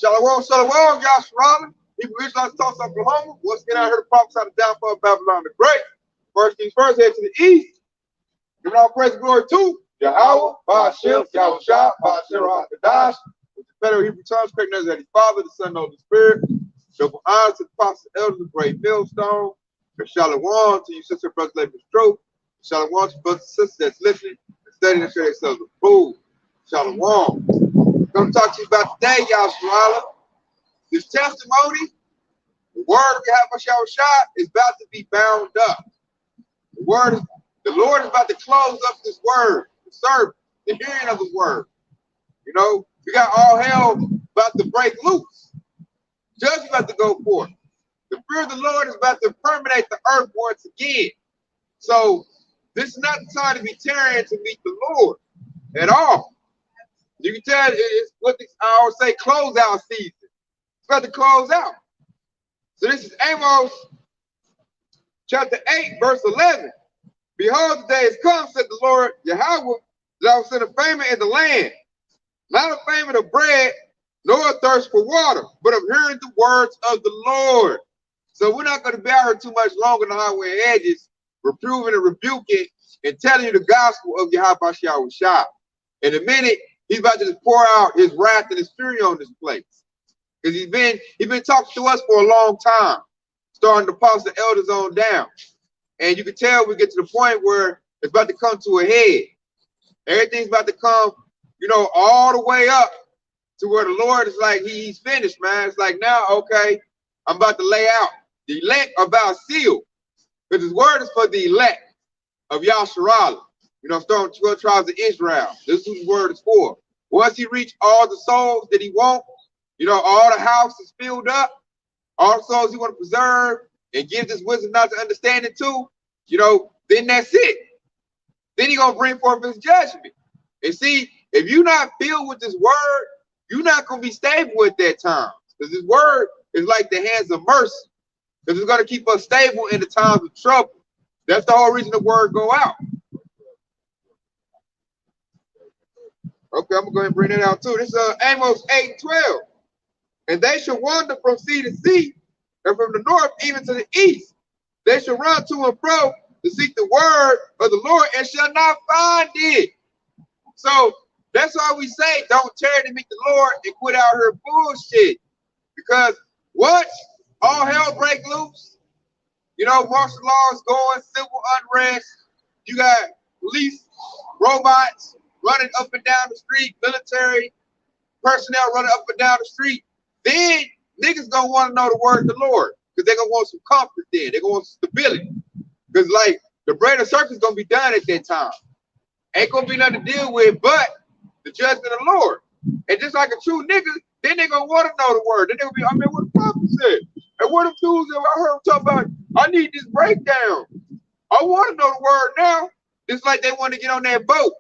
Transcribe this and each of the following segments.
Shalom, shalom, Yasharala. People of Israel, Tulsa, Oklahoma. Once again, I heard the prophets of the downfall of Babylon the Great. First things first, head to the east. Giving all praise and glory to Yahweh, Ba'ashem, Yahweh Shah, Ba'ashem, Rakadash. With the federal Hebrew tongues, correct as His Father, the Son, and the Holy Spirit. Double honors to the apostles, elders, the great millstone. And shalom to you, sister, brothers, ladies, stroke. Shalom to brothers and sisters that's listening and studying and share themselves approved. Shalom. I'm going to talk to you about today, Yasharala. This testimony, the word of Yahweh Shah is about to be bound up. The Lord is about to close up this word, the service, the hearing of the word. You know, we got all hell about to break loose. Judgment about to go forth. The fear of the Lord is about to permeate the earth once again. So this is not the time to be tearing to meet the Lord at all. You can tell it's what I always say, close out season. It's about to close out. So this is Amos chapter 8, verse 11. Behold, the day is come, said the Lord Yahweh, that I will send a famine in the land, not a famine of bread, nor a thirst for water, but of hearing the words of the Lord. So we're not going to be out here too much longer on the highway edges, reproving and rebuking and telling you the gospel of Yahweh Shah. In a minute, he's about to just pour out his wrath and his fury on this place. Because he's been talking to us for a long time, starting to pass the elders on down. And you can tell we get to the point where it's about to come to a head. Everything's about to come, you know, all the way up to where the Lord is like, he's finished, man. It's like, now, okay, I'm about to lay out. The elect are about sealed. Because his word is for the elect of Yasharala. You know, starting 12 tribes of Israel. This is who the word is for. Once he reached all the souls that he wants, you know, all the house is filled up, all the souls he want to preserve and give this wisdom not to understand it too, you know, then that's it. Then he's going to bring forth his judgment. And see, if you're not filled with this word, you're not going to be stable at that time. Because this word is like the hands of mercy. Because it's going to keep us stable in the times of trouble. That's the whole reason the word go out. Okay, I'm going to go ahead and bring that out too. This is Amos 8:12. And they shall wander from sea to sea, and from the north even to the east. They shall run to and fro to seek the word of the Lord and shall not find it. So that's why we say don't tarry to meet the Lord and quit out here bullshit. Because once all hell break loose, you know, martial law is going, civil unrest, you got police, robots running up and down the street, military personnel running up and down the street, then niggas gonna want to know the word of the Lord. Because they're gonna want some comfort then. They're gonna want some stability. Because like the bread and circus gonna be done at that time. Ain't gonna be nothing to deal with but the judgment of the Lord. And just like a true nigga, then they're gonna want to know the word. Then they're gonna be, I mean, what the prophet said. And what them dudes that I heard them talk about, I need this breakdown. I want to know the word now. Just like they want to get on that boat,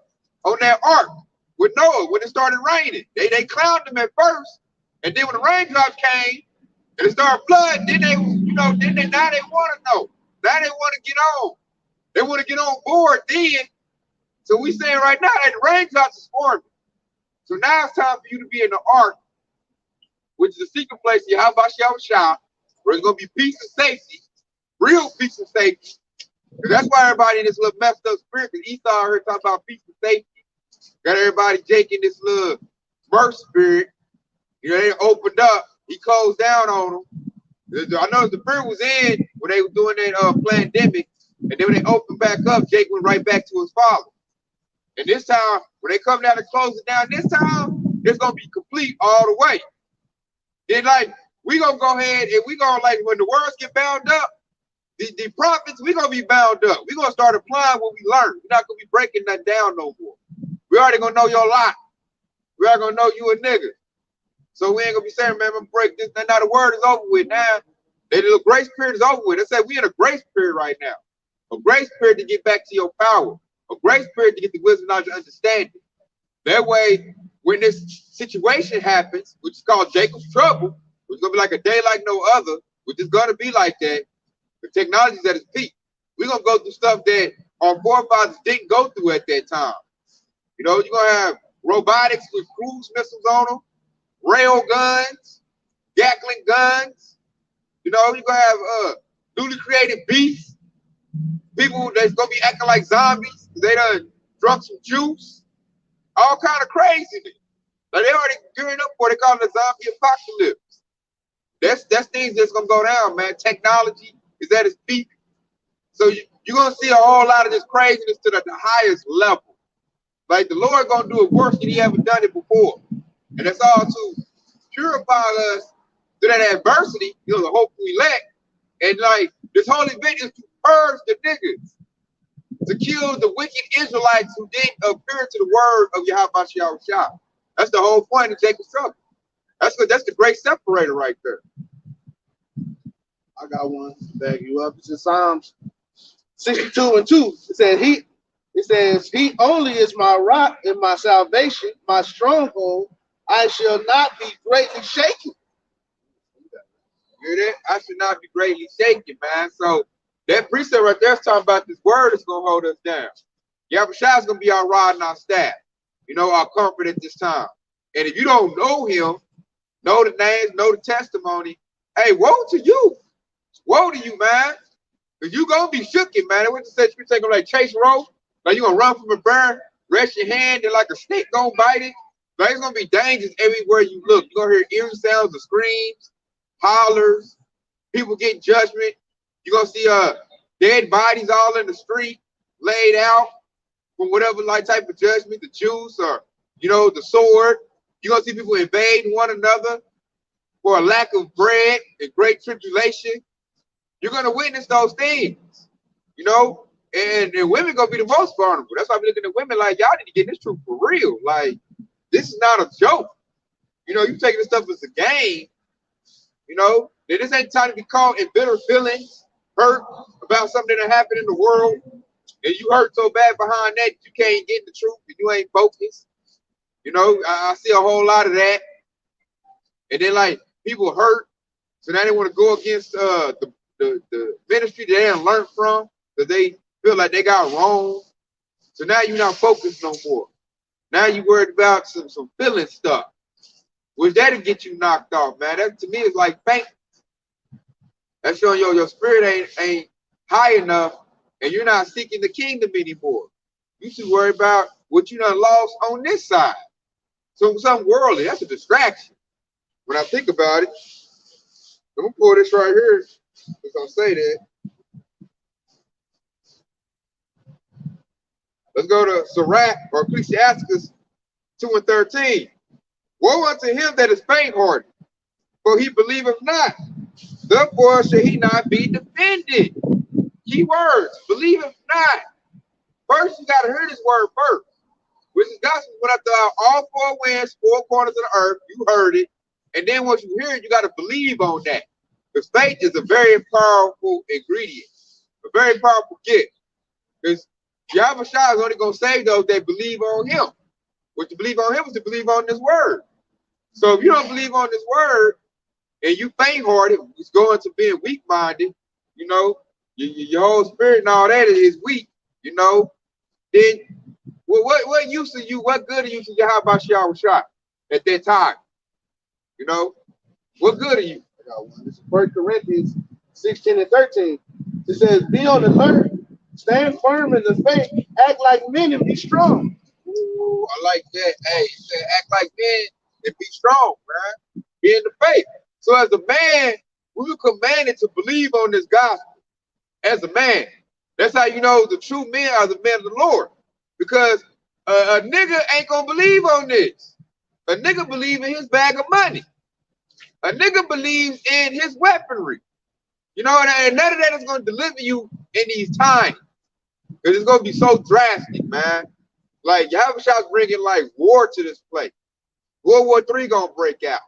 on that ark with Noah when it started raining. They clowned him at first, and then when the raindrops came and it started flooding, then they, you know, now they want to know. Now they want to get on. They want to get on board then. So we saying right now that the raindrops is forming. So now it's time for you to be in the ark, which is a secret place, Yahweh Shah, where it's going to be peace and safety, real peace and safety. And that's why everybody in this little messed up spirit, because Esau heard talking about peace and safety. Got everybody taking this little merc spirit. You know, they opened up. He closed down on them. I know the spirit was in when they were doing that pandemic. And then when they opened back up, Jake went right back to his father. And this time, when they come down and close it down, this time, it's going to be complete all the way. Then, like, we going to go ahead and we going to, like, when the words get bound up, the prophets, we going to be bound up. we going to start applying what we learned. We're not going to be breaking that down no more. We already going to know your lot. We already going to know you a nigga. So we ain't going to be saying, man, I'm going to break this. Now the word is over with now. The grace period is over with. They say we in a grace period right now. A grace period to get back to your power. A grace period to get the wisdom, knowledge, and understanding. That way, when this situation happens, which is called Jacob's trouble, which is going to be like a day like no other, which is going to be like that, the technology is at its peak. We're going to go through stuff that our forefathers didn't go through at that time. You know, you're going to have robotics with cruise missiles on them. rail guns, Gatling guns. You know, you're gonna have newly created beasts, people that's gonna be acting like zombies. They done drunk some juice, all kind of craziness. Like they already gearing up for it. They call it a zombie apocalypse. That's things that's gonna go down, man. Technology is at its peak. So you're gonna see a whole lot of this craziness to the highest level. Like the Lord gonna do it worse than he ever done it before. And that's all to purify us through that adversity, you know, the hope we lack. And like this whole event is to purge the niggas, to kill the wicked Israelites who didn't appear to the word of Yahweh Shah. That's the whole point of Jacob's trouble. That's the great separator right there. I got one to back you up. It's in Psalms 62:2. It says, he only is my rock and my salvation, my stronghold. I shall not be greatly shaken. Hear that? I should not be greatly shaken, man. So that precept right there is talking about this word is gonna hold us down. Yahweh Shah is gonna be our rod and our staff, you know, our comfort at this time. And if you don't know him, know the names, know the testimony, hey, woe to you. Woe to you, man. Because you gonna be shooken, man. What you say, you take them like chase rope, like you gonna run from a bear, rest your hand, and like a snake gonna bite it. Like it's gonna be dangerous everywhere you look. You're gonna hear eerie sounds of screams, hollers, people getting judgment. You're gonna see dead bodies all in the street, laid out from whatever like type of judgment, the juice or you know, the sword. You're gonna see people invading one another for a lack of bread and great tribulation. You're gonna witness those things, you know, and women gonna be the most vulnerable. That's why I'm looking at women like y'all need to get this truth for real. Like this is not a joke. You know, you taking this stuff as a game. You know, that this ain't time to be caught in bitter feelings, hurt about something that happened in the world, and you hurt so bad behind that you can't get the truth and you ain't focused. You know, I see a whole lot of that, and then like people hurt, so now they want to go against the ministry that they didn't learn from, that they feel like they got wrong. So now you're not focused no more. Now you worried about some feeling stuff, which that'll get you knocked off, man. That to me is like faint. That's showing your spirit ain't high enough, and you're not seeking the kingdom anymore. You should worry about what you done lost on this side. So something worldly, that's a distraction. When I think about it, I'm gonna pull this right here. It's gonna say that. Let's go to Sirach or Ecclesiasticus 2:13. Woe unto him that is faint-hearted, for he believeth not. Therefore shall he not be defended. Key words, believeth not. First, you gotta hear this word first, which is gospel went up to all four winds, four corners of the earth. You heard it, and then once you hear it, you gotta believe on that. Because faith is a very powerful ingredient, a very powerful gift. Because Yahweh Shah is only going to save those that believe on him. What to believe on him is to believe on this word. So if you don't believe on this word and you faint-hearted, it's going to being weak-minded, you know, your whole spirit and all that is weak, you know, then what use of you, what good are you to Yahweh Shah at that time? You know, what good are you? I got one. It's 1 Corinthians 16:13. It says, be on the alert, stand firm in the faith, act like men and be strong. Ooh, I like that. Hey, you said act like men and be strong, man. Be in the faith. So as a man, we were commanded to believe on this gospel. As a man. That's how you know the true men are the men of the Lord. Because a nigga ain't gonna believe on this. A nigga believe in his bag of money. A nigga believes in his weaponry. You know, and none of that is going to deliver you in these times. Because it's going to be so drastic, man. Like, Yahweh Shah's bringing, like, war to this place. World War III going to break out.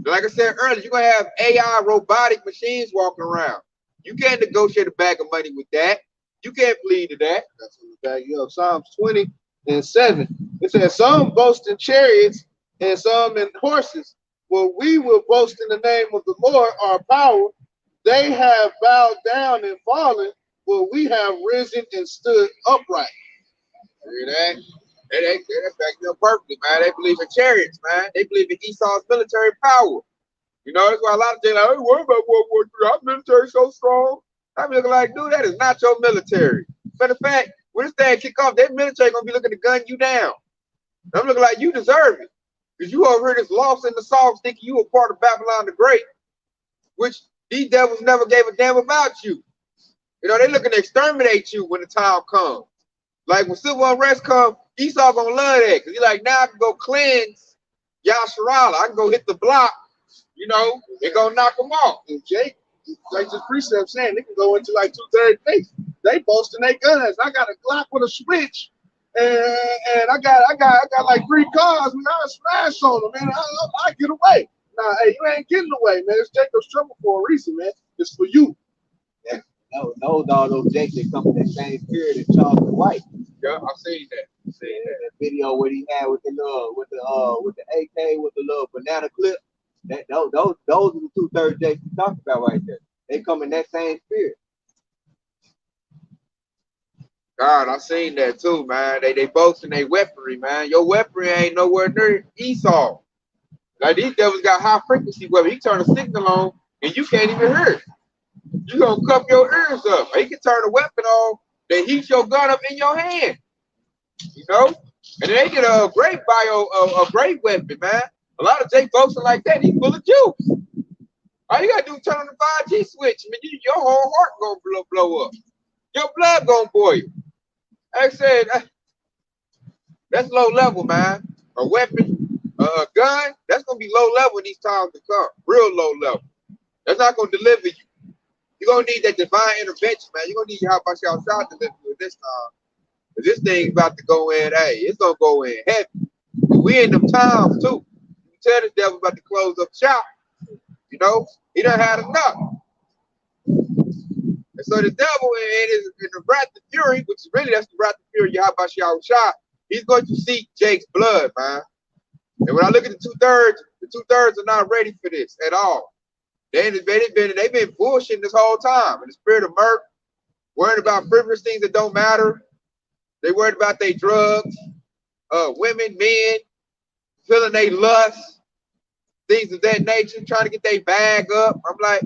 Like I said earlier, you're going to have AI robotic machines walking around. You can't negotiate a bag of money with that. You can't plead to that. That's what the bag of Psalms 20:7. It says, some boast in chariots and some in horses. Well, we will boast in the name of the Lord, our power. They have bowed down and fallen, but we have risen and stood upright. Hear that? They back them perfectly, man. They believe in chariots, man. They believe in Esau's military power. You know, that's why a lot of things like, hey, what about World War III? Our military so strong. I'm looking like, dude, that is not your military. Matter of fact, when this thing kick off, their military gonna be looking to gun you down. I'm looking like you deserve it. Because you over here just lost in the sauce thinking you were part of Babylon the Great, which these devils never gave a damn about you. You know, they looking to exterminate you when the time comes. Like when civil unrest comes, Esau gonna love that. Because he's like, now I can go cleanse Yasharala. I can go hit the block, you know, and go knock them off. And Jake, like this precept saying, they can go into like 2/3 base. They boasting they guns. I got a Glock with a switch, and I got like 3 cars. Man, I smash on them, man. I get away. Nah, hey, you ain't getting away, man. It's Jacob's trouble for a reason, man. It's for you. Yeah. Those all those Jakes that come from that same spirit as Charles White. Yeah, I've seen that. That video what he had with the AK with the little banana clip. Those are the 2/3 Jakes we talked about right there. They come in that same spirit. God, I seen that too, man. They boasting their weaponry, man. Your weaponry ain't nowhere near Esau. Like these devils got high frequency weapons. He turn a signal on and you can't even hear it. You gonna cup your ears up. He can turn a weapon on that heats your gun up in your hand. You know? And they get a great a great weapon, man. A lot of Jake boasting like that, he's full of juice. All you gotta do is turn on the 5G switch. I mean, your whole heart gonna blow up. Your blood gonna boil. Like I said, that's low level, man. A weapon, a gun, that's gonna be low level in these times to come. Real low level. That's not gonna deliver you. You're gonna need that divine intervention, man. You're gonna need how about y'all shot to deliver you this time. Cause this thing's about to go in, hey, it's gonna go in heavy. We in them times too. You tell the devil about to close up shop. You know, he done had enough. And so the devil in the wrath of fury, which is really that's the wrath of fury, Yahabashah shot, he's going to seek Jake's blood, man. And when I look at the 2/3 are not ready for this at all. They've been bullshitting this whole time. In the spirit of murk, worried about frivolous things that don't matter. They worried about their drugs, women, men, feeling they lust, things of that nature, trying to get their bag up. I'm like,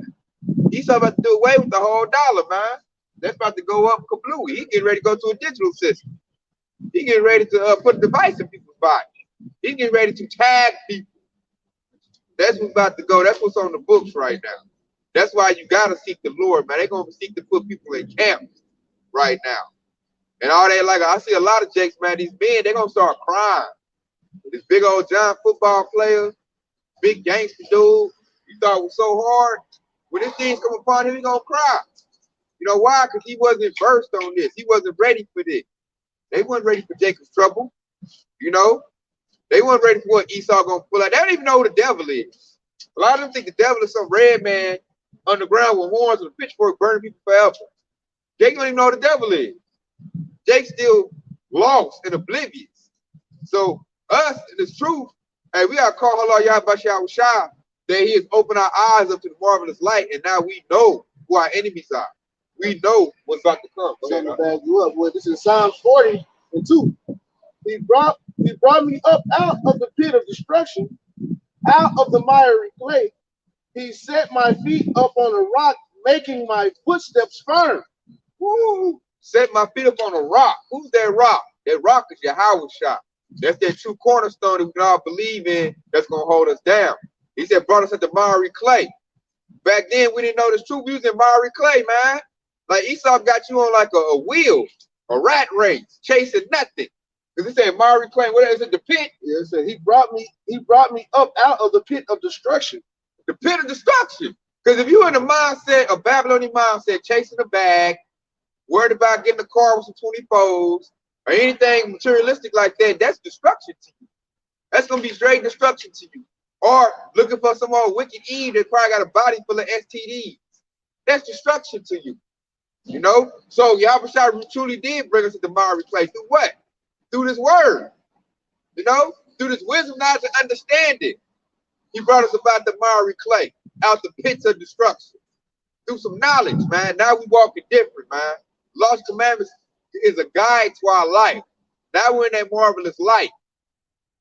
he's about to do away with the whole dollar, man. That's about to go up kablooey. He getting ready to go to a digital system. He getting ready to put a device in people's bodies. He's getting ready to tag people. That's what's about to go. That's what's on the books right now. That's why you gotta seek the Lord, man. They're gonna seek to put people in camps right now. And all that, like I see a lot of Jakes, man, these men, they're gonna start crying. This big old giant football player, big gangster dude, you thought was so hard. When this thing's come upon him, he gonna cry. You know why? Because he wasn't versed on this. He wasn't ready for this. They weren't ready for Jacob's trouble. You know? They weren't ready for what Esau gonna pull out. They don't even know who the devil is. A lot of them think the devil is some red man underground with horns and a pitchfork burning people forever. Jake don't even know who the devil is. Jake's still lost and oblivious. So us, in this truth, hey, we gotta call Allah Yahbashah Shah that he has opened our eyes up to the marvelous light, and now we know who our enemies are. We know what's about to come. So to back you up, well, this is Psalms 40:2. He brought me up out of the pit of destruction, out of the miry clay. He set my feet up on a rock, making my footsteps firm. Woo! Set my feet up on a rock. Who's that rock? That rock is Yahweh Shah. That's that true cornerstone that we can all believe in that's going to hold us down. He said, brought us at the miry clay. Back then, we didn't know this truth. We was in miry clay, man. Like Esau got you on like a wheel, a rat race, chasing nothing. Because it said miry clay, what is it, the pit? Yeah, it said he brought me up out of the pit of destruction. The pit of destruction. Because if you're in the mindset, a Babylonian mindset, chasing a bag, worried about getting a car with some 24s, or anything materialistic like that, that's destruction to you. That's going to be straight destruction to you. Or looking for some old wicked Eve that probably got a body full of STDs. That's destruction to you. You know? So Yahweh truly did bring us to the miry clay. Through what? Through this word. You know? Through this wisdom, knowledge, and understanding. He brought us about the miry clay, out the pits of destruction. Through some knowledge, man. Now we walking different, man. Lost commandments is a guide to our life. Now we're in that marvelous light.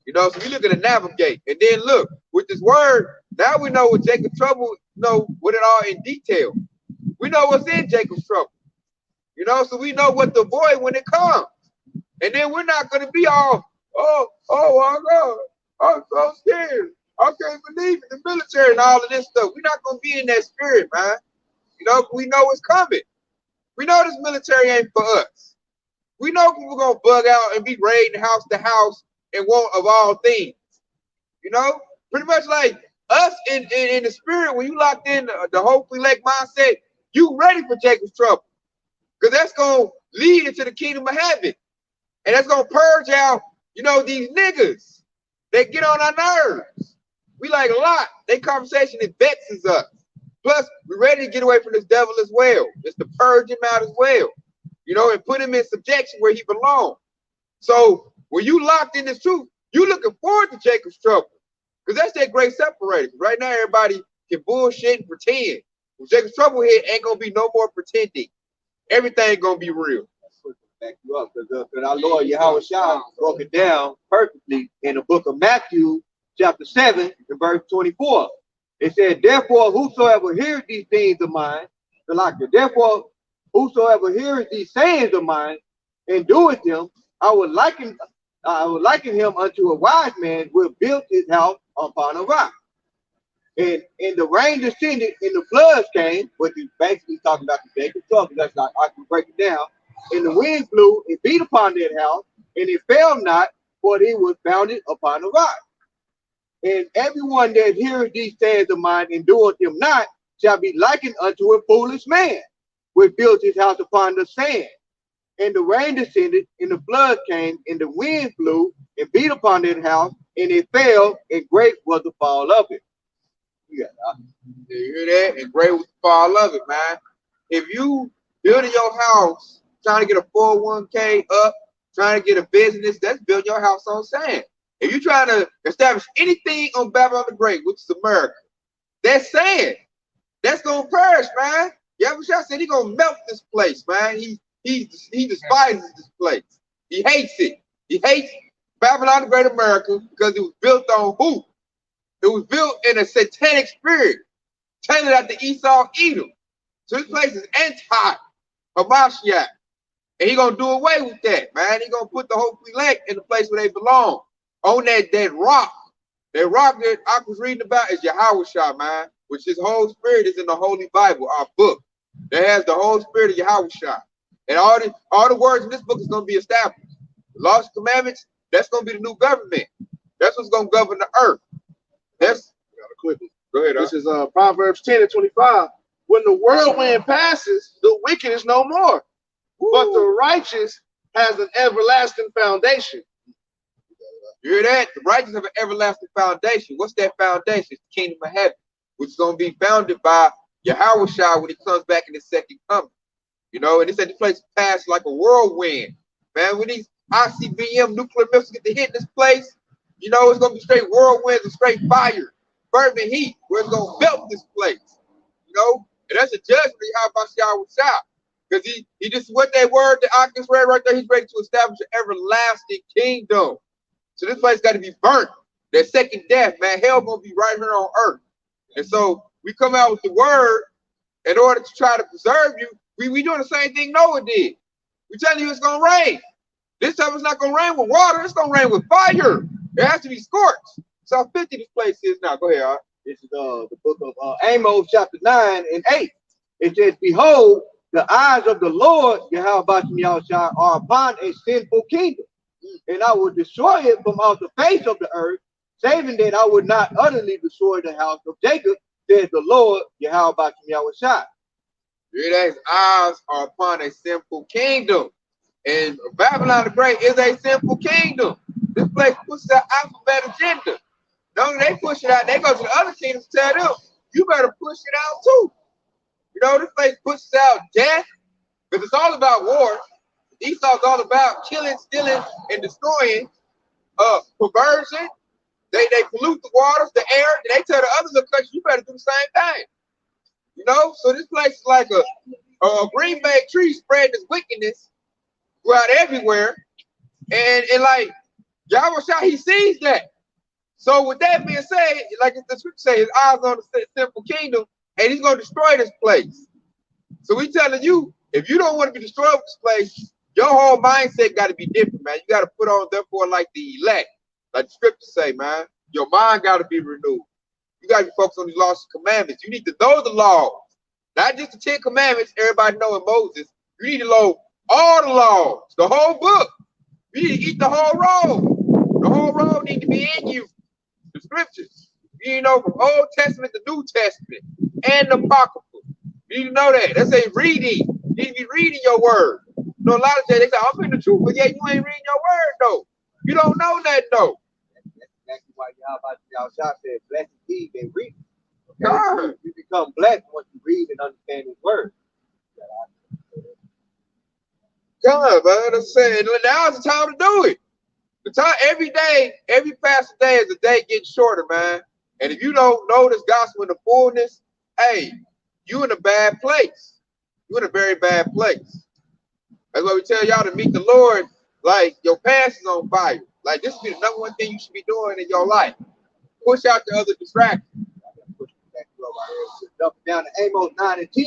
You know, so we look at the navigate. And then look, with this word, now we know what Jacob's trouble, you know, with it all in detail. We know what's in Jacob's trouble. You know, so we know what to avoid when it comes. And then we're not going to be all, oh my God, I'm so scared. I can't believe it, the military and all of this stuff. We're not going to be in that spirit, man. You know, we know it's coming. We know this military ain't for us. We know people going to bug out and be raiding house to house and want of all things. You know, pretty much like us in the spirit, when you locked in the hopefully lake mindset, you ready for Jacob's trouble. Because that's going to lead into the kingdom of heaven. And that's going to purge out, you know, these niggas. They get on our nerves. We like a lot. Their conversation, it vexes us. Plus, we're ready to get away from this devil as well. Just to purge him out as well. You know, and put him in subjection where he belongs. So, when you locked in this truth, you looking forward to Jacob's trouble. Because that's that great separator. Right now, everybody can bullshit and pretend. When Jacob's trouble hit, ain't going to be no more pretending. Everything going to be real. Back you up, because our Lord Yahweh Shah broke it down perfectly in the book of Matthew, chapter 7, and verse 24. It said, therefore, whosoever hears these things of mine, therefore, whosoever hears these sayings of mine and doeth them, I would liken him unto a wise man who built his house upon a rock. And the rain descended and the floods came, which is basically talking about the Jacob's trouble. That's like I can break it down. And the wind blew and beat upon that house, and it fell not, for it was founded upon a rock. And everyone that hears these sayings of mine and doeth them not shall be likened unto a foolish man, which built his house upon the sand. And the rain descended, and the flood came, and the wind blew and beat upon that house, and it fell, and great was the fall of it. Yeah, you hear that? And great was the fall of it, man. If you building your house, trying to get a 401k up, trying to get a business, that's building your house on sand. If you're trying to establish anything on Babylon the Great, which is America, that's sand. That's gonna perish, man. Yahushua said he's gonna melt this place, man. He despises this place. He hates it. He hates Babylon the Great America because it was built on who? It was built in a satanic spirit, tailored after Esau Edom. So this place is anti-Hamashiach. And he's going to do away with that, man. He's going to put the whole elect in the place where they belong. On that rock. That rock that I was reading about is Yahushua, man. Which his whole spirit is in the Holy Bible, our book. That has the whole spirit of Yahushua. And all the words in this book is going to be established. The laws and commandments, that's going to be the new government. That's what's going to govern the earth. That's quickly. Go ahead. This is Proverbs 10 and 25. When the whirlwind passes, the wicked is no more, but the righteous has an everlasting foundation. You hear that? The righteous have an everlasting foundation. What's that foundation? It's the kingdom of heaven, which is going to be founded by Yahushua when he comes back in his second coming. You know, and it said the place passed like a whirlwind. Man, when these ICBM nuclear missiles get to hit this place, you know, it's going to be straight whirlwinds and straight fire, fervent heat, where it's going to melt this place. You know, and that's a judgment how about Yahushua. Because he just, what that word that I just read right there, he's ready to establish an everlasting kingdom. So this place got to be burnt. That second death, man, hell going to be right here on earth. And so we come out with the word in order to try to preserve you. We doing the same thing Noah did. We telling you it's going to rain. This time it's not going to rain with water. It's going to rain with fire. It has to be scorched. So how 50 this place is now. Go ahead, Art. This is the book of Amos, chapter 9 and 8. It says, behold, the eyes of the Lord, Yahweh are upon a sinful kingdom, and I will destroy it from off the face of the earth, saving that I would not utterly destroy the house of Jacob, says the Lord, Yahweh. His eyes are upon a sinful kingdom. And Babylon the Great is a sinful kingdom. This place pushes out alphabet agenda. No, they push it out. They go to the other kingdoms to tell them, you better push it out too. You know, this place pushes out death, because it's all about war. Esau's all about killing, stealing, and destroying. Perversion. They pollute the waters, the air, and they tell the other little countries, you better do the same thing. You know, so this place is like a green bay tree spreading its wickedness throughout everywhere. And like Yahweh Shah, he sees that. So with that being said, like the scripture says, his eyes on the sinful kingdom, and he's gonna destroy this place. So we telling you, if you don't want to be destroyed with this place, your whole mindset got to be different, man. You got to put on, therefore, like the elect, like the scriptures say, man. Your mind got to be renewed. You got to be focused on these laws and commandments. You need to know the laws, not just the 10 commandments everybody know in Moses. You need to know all the laws, the whole book. You need to eat the whole roll. The whole roll need to be in you. The scriptures. You know, from Old Testament to New Testament and the Apocrypha. You need to know that. That's a reading. You need to be reading your word. You know, a lot of times they say, I'm in the truth, but yet you ain't reading your word, though. You don't know that, though. That's exactly why y'all said, blessed be they read. Okay? God. You become blessed once you read and understand his word. God, man. I'm saying, now's the time to do it. The time, every day, every past day is a day getting shorter, man. And if you don't know this gospel in the fullness, hey, you in a bad place. You in a very bad place. That's why we tell y'all to meet the Lord like your pants is on fire. Like this should be the number one thing you should be doing in your life. Push out the other distractions. Jumping down to Amos 9 and 10,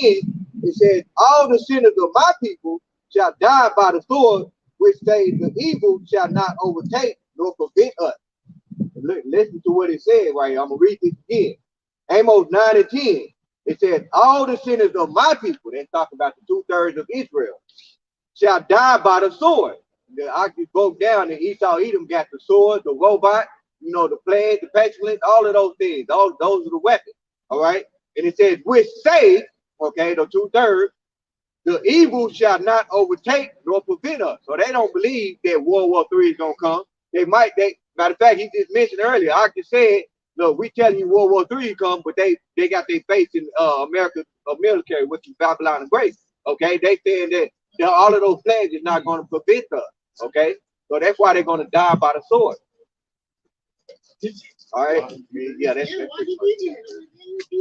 it says, all the sinners of my people shall die by the sword, which say the evil shall not overtake nor prevent us. Listen to what it said right here. I'm going to read this again. Amos 9 and 10. It says, all the sinners of my people, they're talking about the 2/3 of Israel, shall die by the sword. The oxen broke down and Esau Edom got the sword, the robot, you know, the plague, the pestilence, all of those things. All those are the weapons. All right. And it says, which say, okay, the 2/3, the evil shall not overtake nor prevent us. So they don't believe that World War III is gonna come. Matter of fact, he just mentioned earlier, I just said, look, we telling you World War III come, but they got their faith in America's military, which is Babylon the Great. Okay, they saying that all of those plagues is not going to prevent us. Okay, so that's why they're going to die by the sword. All right, yeah, that's right.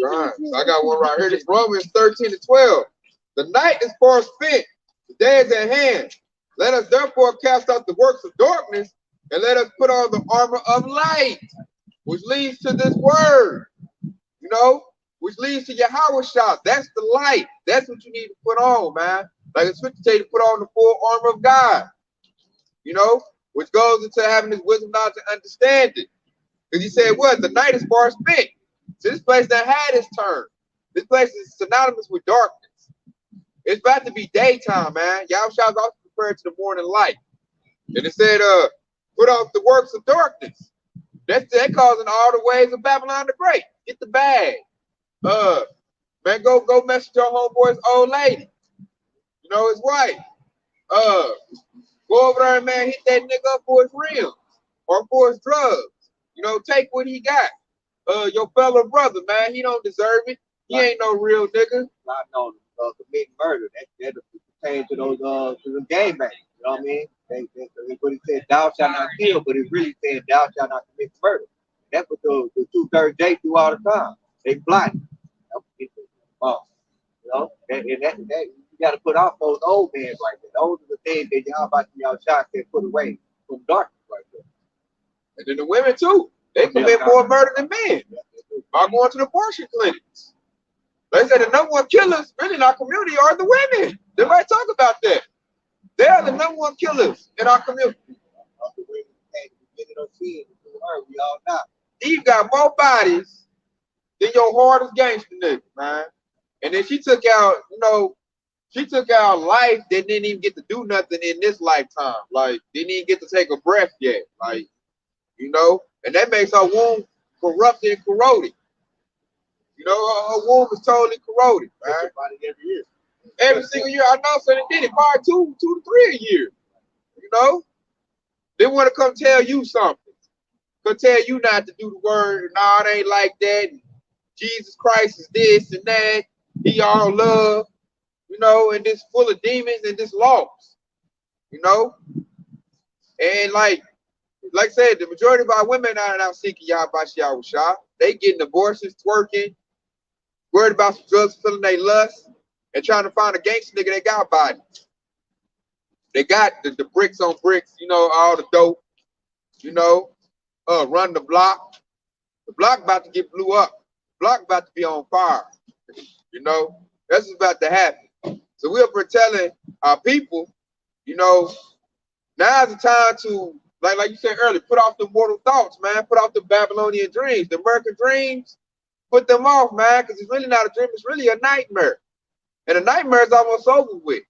So I got one right here. This Romans 13 to 12. The night is far spent, the day is at hand. Let us therefore cast out the works of darkness, and let us put on the armor of light, which leads to this word, you know, which leads to Yahweh Shah. That's the light. That's what you need to put on, man. Like it's scripture tell you to put on the full armor of God, you know, which goes into having this wisdom, knowledge, and understanding. Because he said, what? The night is far spent. So this place that had its turn. This place is synonymous with darkness. It's about to be daytime, man. Yahweh Shah is also referred to the morning light. And it said, put off the works of darkness. That causing all the ways of Babylon the Great. Get the bag. Man, go message your homeboy's old lady. You know, his wife. Go over there and, man, hit that nigga up for his rims or for his drugs. You know, take what he got. Your fellow brother, man, he don't deserve it. He ain't no real nigga. Not known committing murder. That pertains to those to the gangbangers. You know what I mean? But it said thou shalt not kill, but it really said thou shalt not commit murder. That's what the 2/3 they do all the time. They blind. You know, and that you got to put off those old men right there. Those are the things that y'all shot said put away from darkness right there. And then the women too. They commit more murder than men by going to the abortion clinics. They say the number one killers really in our community are the women. Everybody talk about that. They are the number one killers in our community. We all know. Eve got more bodies than your hardest gangster nigga, man. And then she took out, you know, she took out life that didn't even get to do nothing in this lifetime. Like, didn't even get to take a breath yet. Like, you know, and that makes her womb corrupted and corroded. You know, her womb is totally corroded, man. Every year. Every single year. I know, so they did it probably two to three a year. You know? They want to come tell you something. Come tell you not to do the word. Nah, it ain't like that. Jesus Christ is this and that. He all love. You know, and this full of demons and this lost. You know? And like I said, the majority of our women are now seeking Yahweh Shah. They getting abortions, twerking, worried about some drugs, filling their lust, and trying to find a gangster nigga that got body. They got the bricks on bricks, you know, all the dope, you know, run the block. The block about to get blew up. The block about to be on fire. You know, that's what's about to happen. So we're telling our people, you know, now's the time to, like you said earlier, put off the mortal thoughts, man. Put off the Babylonian dreams, the American dreams. Put them off, man, because it's really not a dream. It's really a nightmare. And a nightmare is almost over with.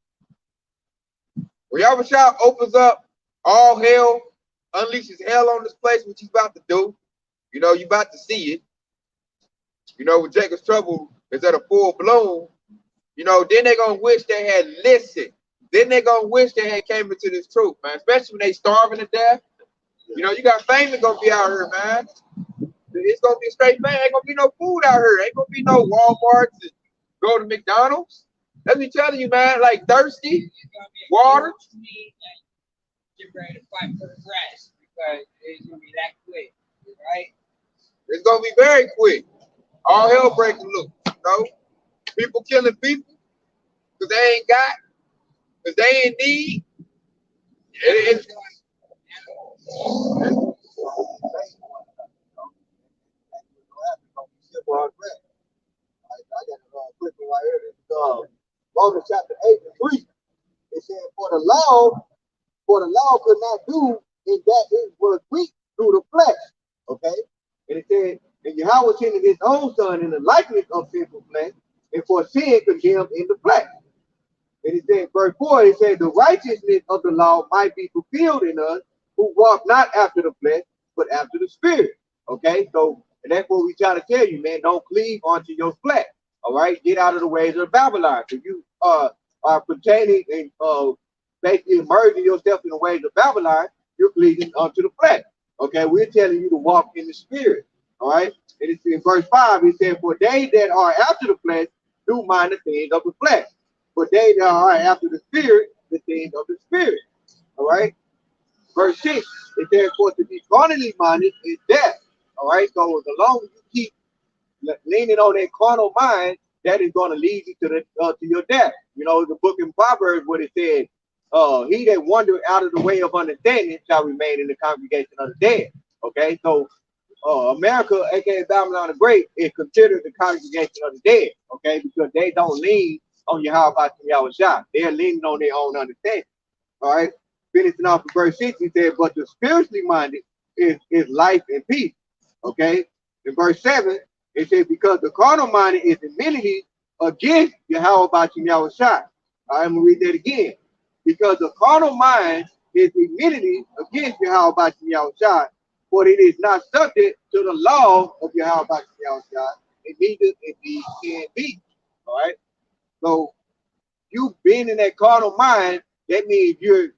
When Yahushua opens up all hell, unleashes hell on this place, which he's about to do, you know, you about to see it. You know, when Jacob's trouble is at a full bloom, you know, then they're going to wish they had listened. Then they're going to wish they had came into this truth, man, especially when they starving to death. You know, you got famine going to be out here, man. It's going to be straight famine. Ain't going to be no food out here. Ain't going to be no Walmarts and go to McDonald's. Let me tell you, man, like thirsty, water. Get ready to fight for the rest because it's going to be that quick, right? It's going to be very quick. All hell breaking loose, you know? People killing people because they ain't got, because they ain't need. It's I got a quick one right here. This is Romans chapter 8:3. It said, for the law could not do in that it was weak through the flesh. Okay? And it said, and Yahweh sent his own son in the likeness of sinful flesh, and for sin condemned in the flesh. And it said, verse 4, it said, the righteousness of the law might be fulfilled in us who walk not after the flesh, but after the spirit. Okay, so and that's what we try to tell you, man. Don't cleave onto your flesh. All right, get out of the ways of Babylon. If you are pertaining and basically immersing yourself in the ways of Babylon, you're cleaving onto the flesh. Okay, we're telling you to walk in the spirit. All right, and it's in verse 5, it said, for they that are after the flesh do mind the things of the flesh, but they that are after the spirit, the things of the spirit. All right. Verse 6, it says, for to be carnally minded is death. All right. So the longer you keep leaning on that carnal mind, that is going to lead you to your death. You know, the book in Proverbs, what it said, he that wandered out of the way of understanding shall remain in the congregation of the dead. Okay. So America, aka Babylon the Great, is considered the congregation of the dead. Okay, because they don't lean on Yahweh Shah. They're leaning on their own understanding. All right. Finishing off in verse 6, he said, but the spiritually minded is life and peace. Okay. In verse 7, it says, because the carnal minded is enmity against Yahweh Shah. I'm gonna read that again. Because the carnal mind is enmity against Yahweh Shah, for it is not subject to the law of Yahweh Shah, and neither indeed can be. All right. So you being in that carnal mind, that means you're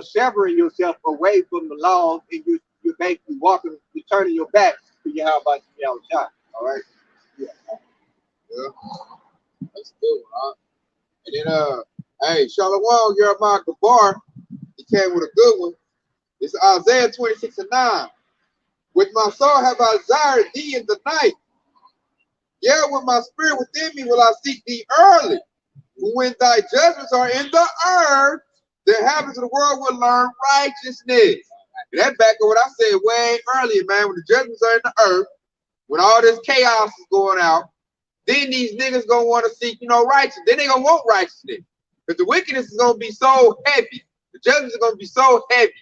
severing yourself away from the laws, and you're basically walking, you're turning your back to Yahweh Shah. All right. yeah, that's good, huh? And then hey, Shalom, Jeremiah Gabar, he came with a good one. It's Isaiah 26:9. With my soul have I desired thee in the night. Yeah, with my spirit within me will I seek thee early. When thy judgments are in the earth, the inhabitants of the world will learn righteousness. And that back of what I said way earlier, man. When the judgments are in the earth, when all this chaos is going out, then these niggas gonna want to seek, you know, righteousness. Then they gonna want righteousness. Because the wickedness is gonna be so heavy. The judgments are gonna be so heavy.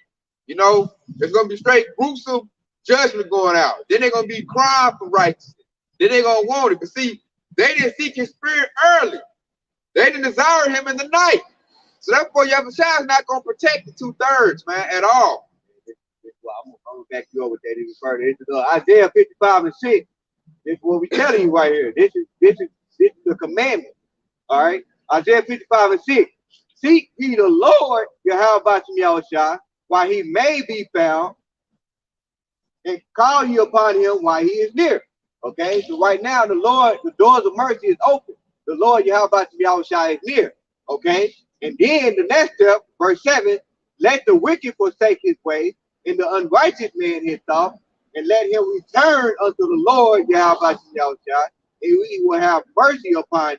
You know, there's gonna be straight gruesome judgment going out. Then they're gonna be crying for righteousness. Then they're gonna want it. But see, they didn't seek his spirit early. They didn't desire him in the night. So therefore, Yahushua is not gonna protect the 2/3, man, at all. Well, I'm gonna back you up with that even further. This is Isaiah 55:6. This is what we're telling you right here. This is the commandment. All right. Isaiah 55:6. Seek ye the Lord, Yahweh while he may be found, and call ye upon him while he is near. Okay. So right now, the Lord, the doors of mercy is open. The Lord Yahweh is near. Okay. And then the next step, verse 7, let the wicked forsake his ways, and the unrighteous man his thoughts, and let him return unto the Lord Yahweh, and we will have mercy upon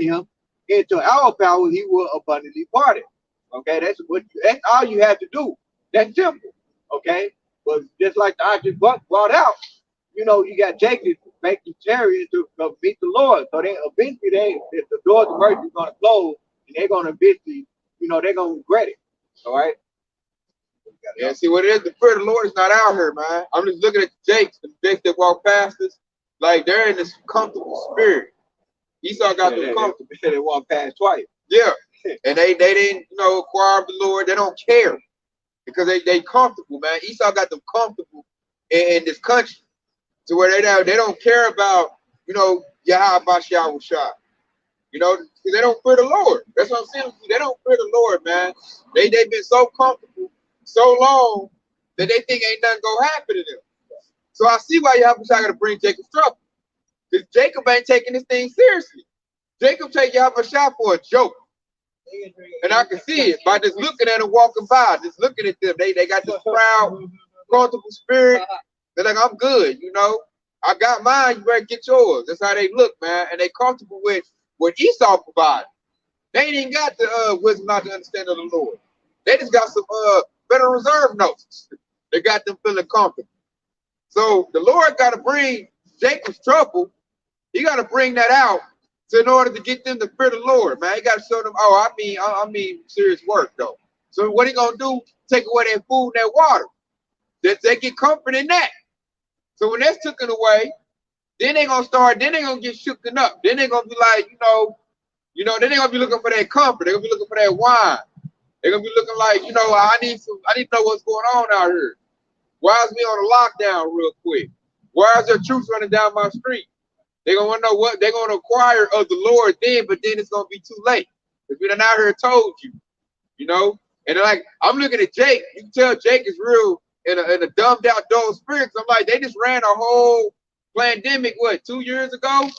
him, and to our power he will abundantly pardon. Okay, that's all you have to do. That's simple. Okay, but just like I just brought out, you know, you got Jacob making chariots to meet the Lord. So then eventually the doors of mercy is gonna close, and they're gonna eventually, you know, they're gonna regret it. All right. Yeah, see what it is, the fear of the Lord is not out here, man. I'm just looking at the Jakes that walk past us, like they're in this comfortable spirit. Esau got them comfortable. They walked past twice. Yeah. And they didn't, you know, acquire the Lord. They don't care because they comfortable, man. Esau got them comfortable in this country to where they don't care about, you know, Yahweh Shah. You know, because they don't fear the Lord. That's what I'm saying. They don't fear the Lord, man. They've been so comfortable so long that they think ain't nothing gonna happen to them. So I see why Yahweh Shah gotta bring Jacob's trouble. Because Jacob ain't taking this thing seriously. Jacob take Yahweh Shah for a joke. And I can see it by just looking at them walking by, just looking at them. They got this proud, comfortable spirit. They're like, I'm good, you know. I got mine, you better get yours. That's how they look, man. And they comfortable with what Esau provided. They ain't even got the wisdom not to understand of the Lord. They just got some better reserve notes. They got them feeling comfortable. So the Lord got to bring Jacob's trouble. He got to bring that out in order to get them to fear the Lord, man. He got to show them, oh, I mean serious work, though. So what he going to do? Take away their food and their water. They get comfort in that. So when that's taken away, then they going to get shooken up. Then they going to be like, then they going to be looking for that comfort. They're going to be looking for that wine. They're going to be looking like, I need to know what's going on out here. Why is me on a lockdown real quick? Why is there troops running down my street? They're going to want to know what they're going to acquire of the Lord then, but then it's going to be too late. Because we done out here told you, And they're like, I'm looking at Jake. You can tell Jake is real in a dumbed out, dull spirit. I'm like, they just ran a whole pandemic, 2 years ago?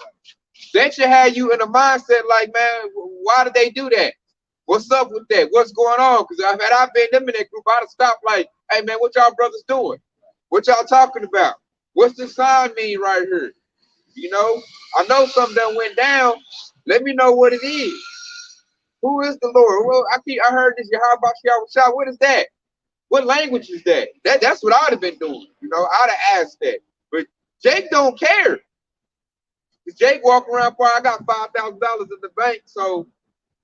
That should have you in a mindset like, man, why did they do that? What's up with that? What's going on? Because had I been them in that group, I'd have stopped like, hey, man, what y'all brothers doing? What y'all talking about? What's this sign mean right here? I know something that went down. Let me know what it is. Who is the Lord? Well, I heard this. Yahweh, what is that? What language is that? That's what I'd have been doing. I'd have asked that. But Jake don't care. Jake walk around, I got $5,000 in the bank, so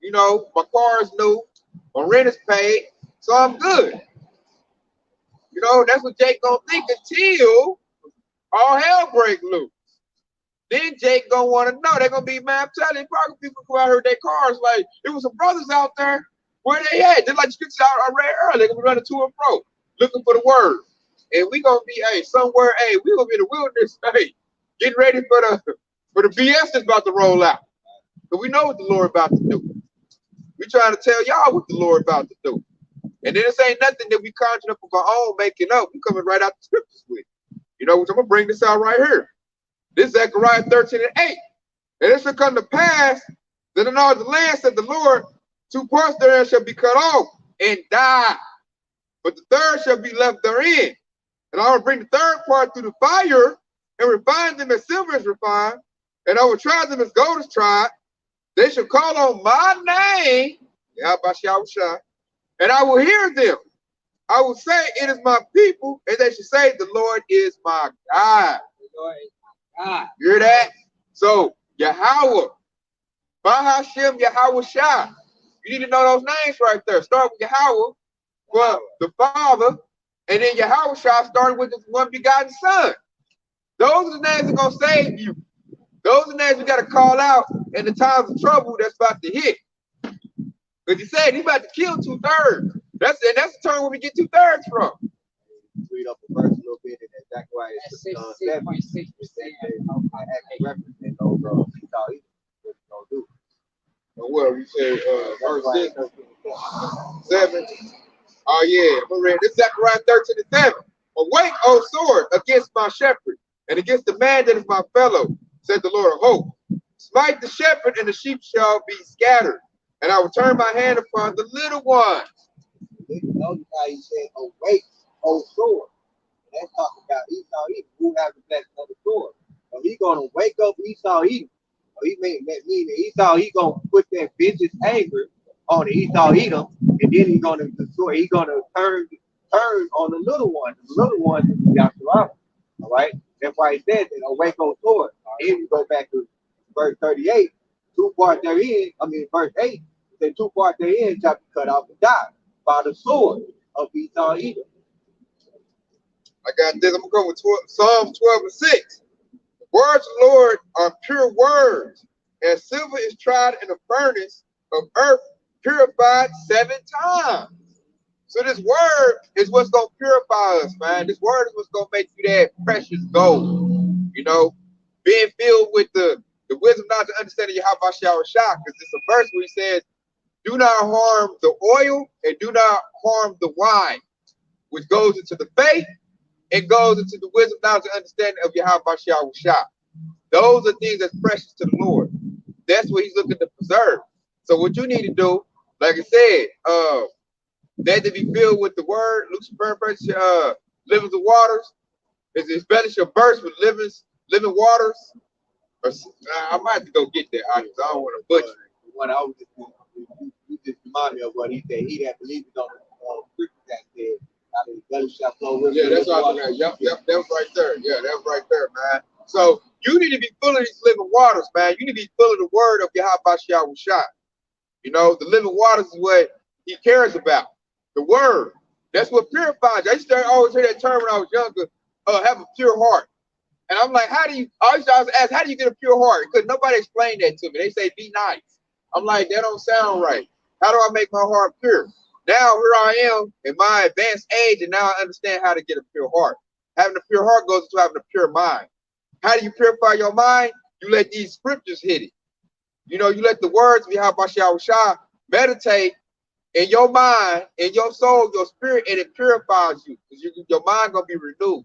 my car is new, my rent is paid, so I'm good. That's what Jake gonna think until all hell break loose. Then Jake gonna want to know. They're gonna be, man, I'm telling you, probably people go out here with their cars like there was some brothers out there. Where they at? Just like the scripture I read earlier, they're gonna be running to and fro, looking for the word. And we gonna be, somewhere, we gonna be in the wilderness, getting ready for the BS that's about to roll out. But we know what the Lord about to do. We trying to tell y'all what the Lord about to do. And then this ain't nothing that we conjuring up of our own, making up. We coming right out the scriptures with. Which I'm gonna bring this out right here. This is Zechariah 13:8. And it shall come to pass that in all the land, said the Lord, 2 parts therein shall be cut off and die, but the third shall be left therein. And I will bring the third part through the fire and refine them as silver is refined, and I will try them as gold is tried. They shall call on my name, and I will hear them. I will say, it is my people, and they shall say, the Lord is my God. You hear that? So, Yahweh, Bahashem, Yahweh Shah. You need to know those names right there. Start with Yahweh, for the Father, and then Yahweh Shah started with the one begotten Son. Those are the names that are going to save you. Those are the names we got to call out in the times of trouble that's about to hit. Because he said he's about to kill 2/3. That's the term where we get 2/3 from. Read up the verse a little bit, and Zechariah 7. Well, you say verse 6, 7. Oh yeah, I'm ready. This is Zechariah 13:7. Awake, O sword, against my shepherd, and against the man that is my fellow, said the Lord of hosts. Smite the shepherd, and the sheep shall be scattered, and I will turn my hand upon the little ones. Notice how he said, awake, O sword. That's talking about Esau Edom, who has the blessing of the sword. So he's gonna wake up Esau Edom. So he mean that Esau, he's gonna put that vicious anger on Esau Edom, and and then he's gonna destroy. He's gonna turn on the little ones. The little ones is Yahshua. All right. That's why he said that awake, O sword. And you go back to verse 38. Two parts therein. I mean, verse 8. The two parts therein shall be cut off and die by the sword of Esau Edom. I got this. I'm gonna go with Psalms 12 and 6. The words of the Lord are pure words, and silver is tried in the furnace of earth, purified 7 times. So this word is what's gonna purify us, man. This word is what's gonna make you that precious gold. You know, being filled with the wisdom, not to understand Yahweh Shah, because it's a verse where he says, "Do not harm the oil and do not harm the wine," which goes into the faith and goes into the wisdom, knowledge, and understanding of Yahweh Shah. Those are things that's precious to the Lord. That's what he's looking to preserve. So what you need to do, like I said, that to be filled with the word, Luke's verse, living the waters, his belly shall burst with living waters. I might have to go get that out because I don't want to butcher it. What I was you just remind me of what he said. He that believes on the scripture that said, out of his belly shall flow with. Yeah, that's what I was. Yep, that was right there. Yeah, that was right there, man. So you need to be full of these living waters, man. You need to be full of the word of Yahweh Shah. You know, the living waters is what he cares about. The word. That's what purifies. I used to always hear that term when I was younger, have a pure heart. And I'm like, I used to always ask, how do you get a pure heart? Because nobody explained that to me. They say, be nice. I'm like, that don't sound right. How do I make my heart pure? Now here I am in my advanced age, and now I understand how to get a pure heart. Having a pure heart goes into having a pure mind. How do you purify your mind? You let these scriptures hit it. You know, you let the words of Yahweh Shah meditate in your mind, in your soul, your spirit, and it purifies you. Because your mind gonna be renewed.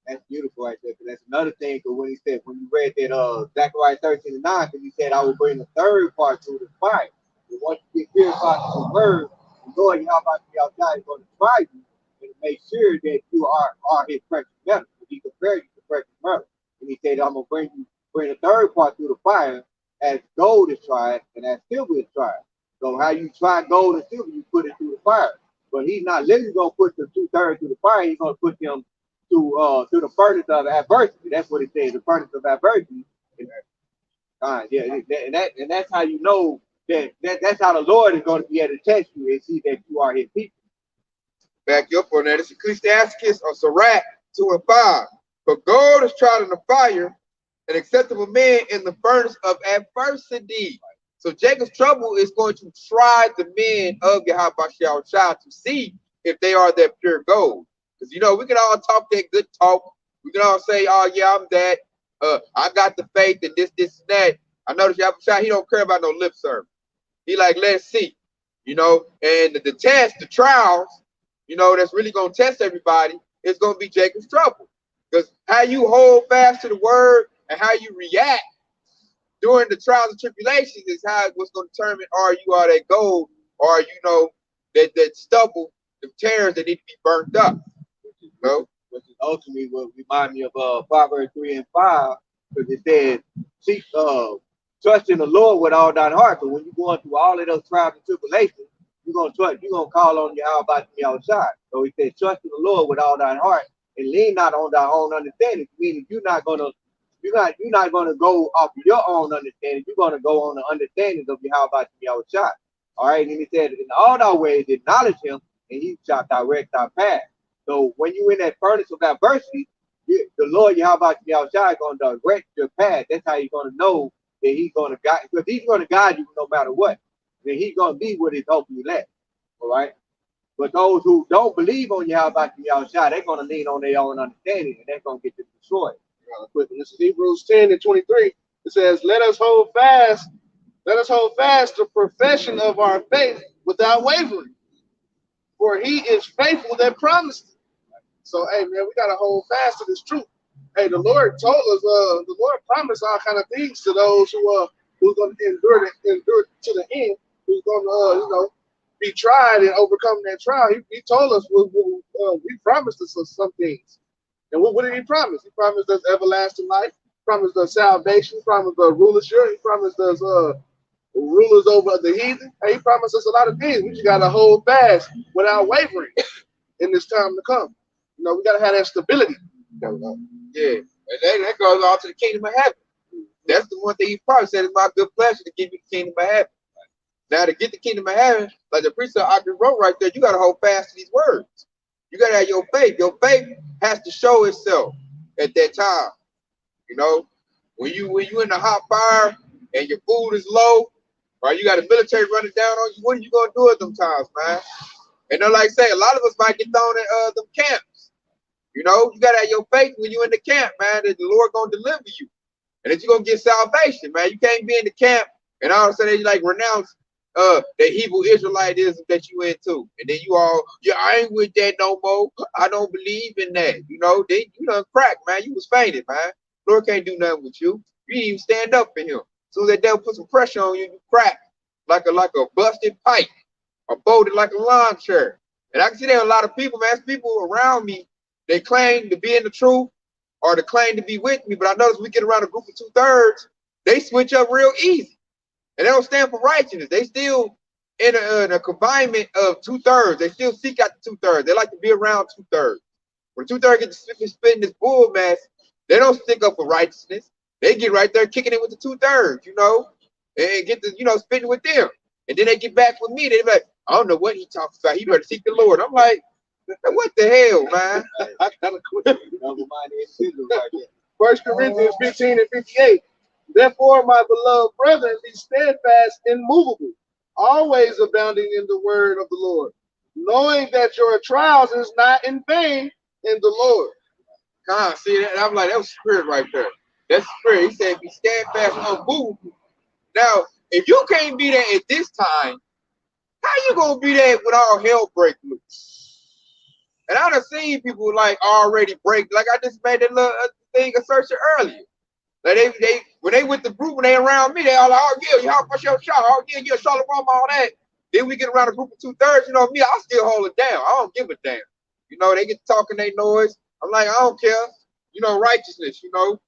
That's beautiful right there. That's another thing. Because when he said, when you read that Zechariah 13 and 9, because he said, I will bring the third part to the fire. And once you get purified with the word, the Lord Yahweh is going to try you and make sure that you are his precious metal. He compared you to precious metal. And he said, I'm gonna bring the third part through the fire as gold is tried and as silver is tried. So how you try gold and silver, you put it through the fire. But he's not literally gonna put the 2/3 through the fire. He's gonna put them to the furnace of adversity. That's what it says, the furnace of adversity. And that's how you know that's how the Lord is going to be able to test you and see that you are his people. Back you up on that. It's Ecclesiasticus or Sirach 2 and 5. But gold is tried in the fire, an acceptable man in the furnace of adversity. So Jacob's trouble is going to try the men of Yahweh Shah to see if they are that pure gold. Because, you know, we can all talk that good talk. We can all say, oh, yeah, I'm that. I got the faith and this, and that. I notice Yahweh Shah, he don't care about no lip service. He like, let's see. You know, and the test, the trials, you know, that's really going to test everybody is going to be Jacob's trouble. Because how you hold fast to the word and how you react during the trials and tribulations is what's going to determine are you that gold or, you know, that stubble, the tares that need to be burnt up. You know? Which is ultimately what remind me of Proverbs 3 and 5, because it says, seek, trust in the Lord with all thine heart. But when you're going through all of those trials and tribulations, you're going to call on Yahweh Shah. So he said, trust in the Lord with all thine heart and lean not on thy own understanding, meaning you're not going to go off of your own understanding. You're going to go on the understanding of Yahweh Shah. All right. And he said, in all thy ways, acknowledge him, and he shall direct our path. So when you're in that furnace of adversity, the Lord Yahweh Shah is going to direct your path. That's how you're going to know that he's going to guide, because he's going to guide you no matter what. Then he's going to be what he's hoping you let. All right. But those who don't believe on Yahweh Shah, they're going to lean on their own understanding, and they're going to get destroyed. But this is Hebrews 10 and 23. It says, let us hold fast the profession of our faith without wavering. For he is faithful that promised. So, hey, man, we got to hold fast to this truth. Hey, the Lord told us, the Lord promised all kind of things to those who's going to endure to the end, who's going to, you know, be tried and overcome that trial. He told us he promised us some things. And what did he promise? He promised us everlasting life, promised us salvation, promised us rulership, he promised us rulers over the heathen. And he promised us a lot of things. We just got to hold fast without wavering in this time to come. You know, we got to have that stability. Yeah, and that goes all to the kingdom of heaven. That's the one thing he probably said, it's my good pleasure to give you the kingdom of heaven. Now, to get the kingdom of heaven, like the priest I wrote right there, you got to hold fast to these words. You got to have your faith. Your faith has to show itself at that time. You know, when you in the hot fire and your food is low, or you got the military running down on you, what are you gonna do at them times, man? And then, like I say, a lot of us might get thrown in them camps. You know, you gotta have your faith when you in the camp, man, that the Lord gonna deliver you, and that you're gonna get salvation, man. You can't be in the camp and all of a sudden you like renounce the Hebrew Israelitism that you into, and then you all, yeah, I ain't with that no more. I don't believe in that. You know, you done cracked, man. You was fainted, man. Lord can't do nothing with you. You didn't even stand up for him. As soon as that devil put some pressure on you, you crack like a busted pipe or bolted like a lawn chair. And I can see there are a lot of people, man, people around me, they claim to be in the truth or they claim to be with me, but I notice we get around a group of 2/3, they switch up real easy. And they don't stand for righteousness. They still in a confinement of 2/3. They still seek out the 2/3. They like to be around 2/3. When 2/3 get to spitting this bull mess, they don't stick up for righteousness. They get right there kicking it with the 2/3, you know, and get the, you know, spitting with them. And then they get back with me. They're like, I don't know what he talks about. He better seek the Lord. I'm like, what the hell, man? I got a quick. 1 Corinthians 15 and 58. Therefore, my beloved brethren, be steadfast, immovable, always abounding in the word of the Lord, knowing that your trials is not in vain in the Lord. God, see that? I'm like, that was spirit right there. That's spirit. He said, be steadfast, unmovable. Now, if you can't be there at this time, how you gonna be there when all hell break loose? And I done seen people like already break. Like I just made that little thing assertion earlier. Like they when they with the group, when they around me, they all like, oh yeah, you help push your shot, oh yeah, Charlotte Roma, all that. Then we get around a group of 2/3, you know me, I still hold it down. I don't give a damn. You know, they get talking their noise. I'm like, I don't care. You know, righteousness, you know.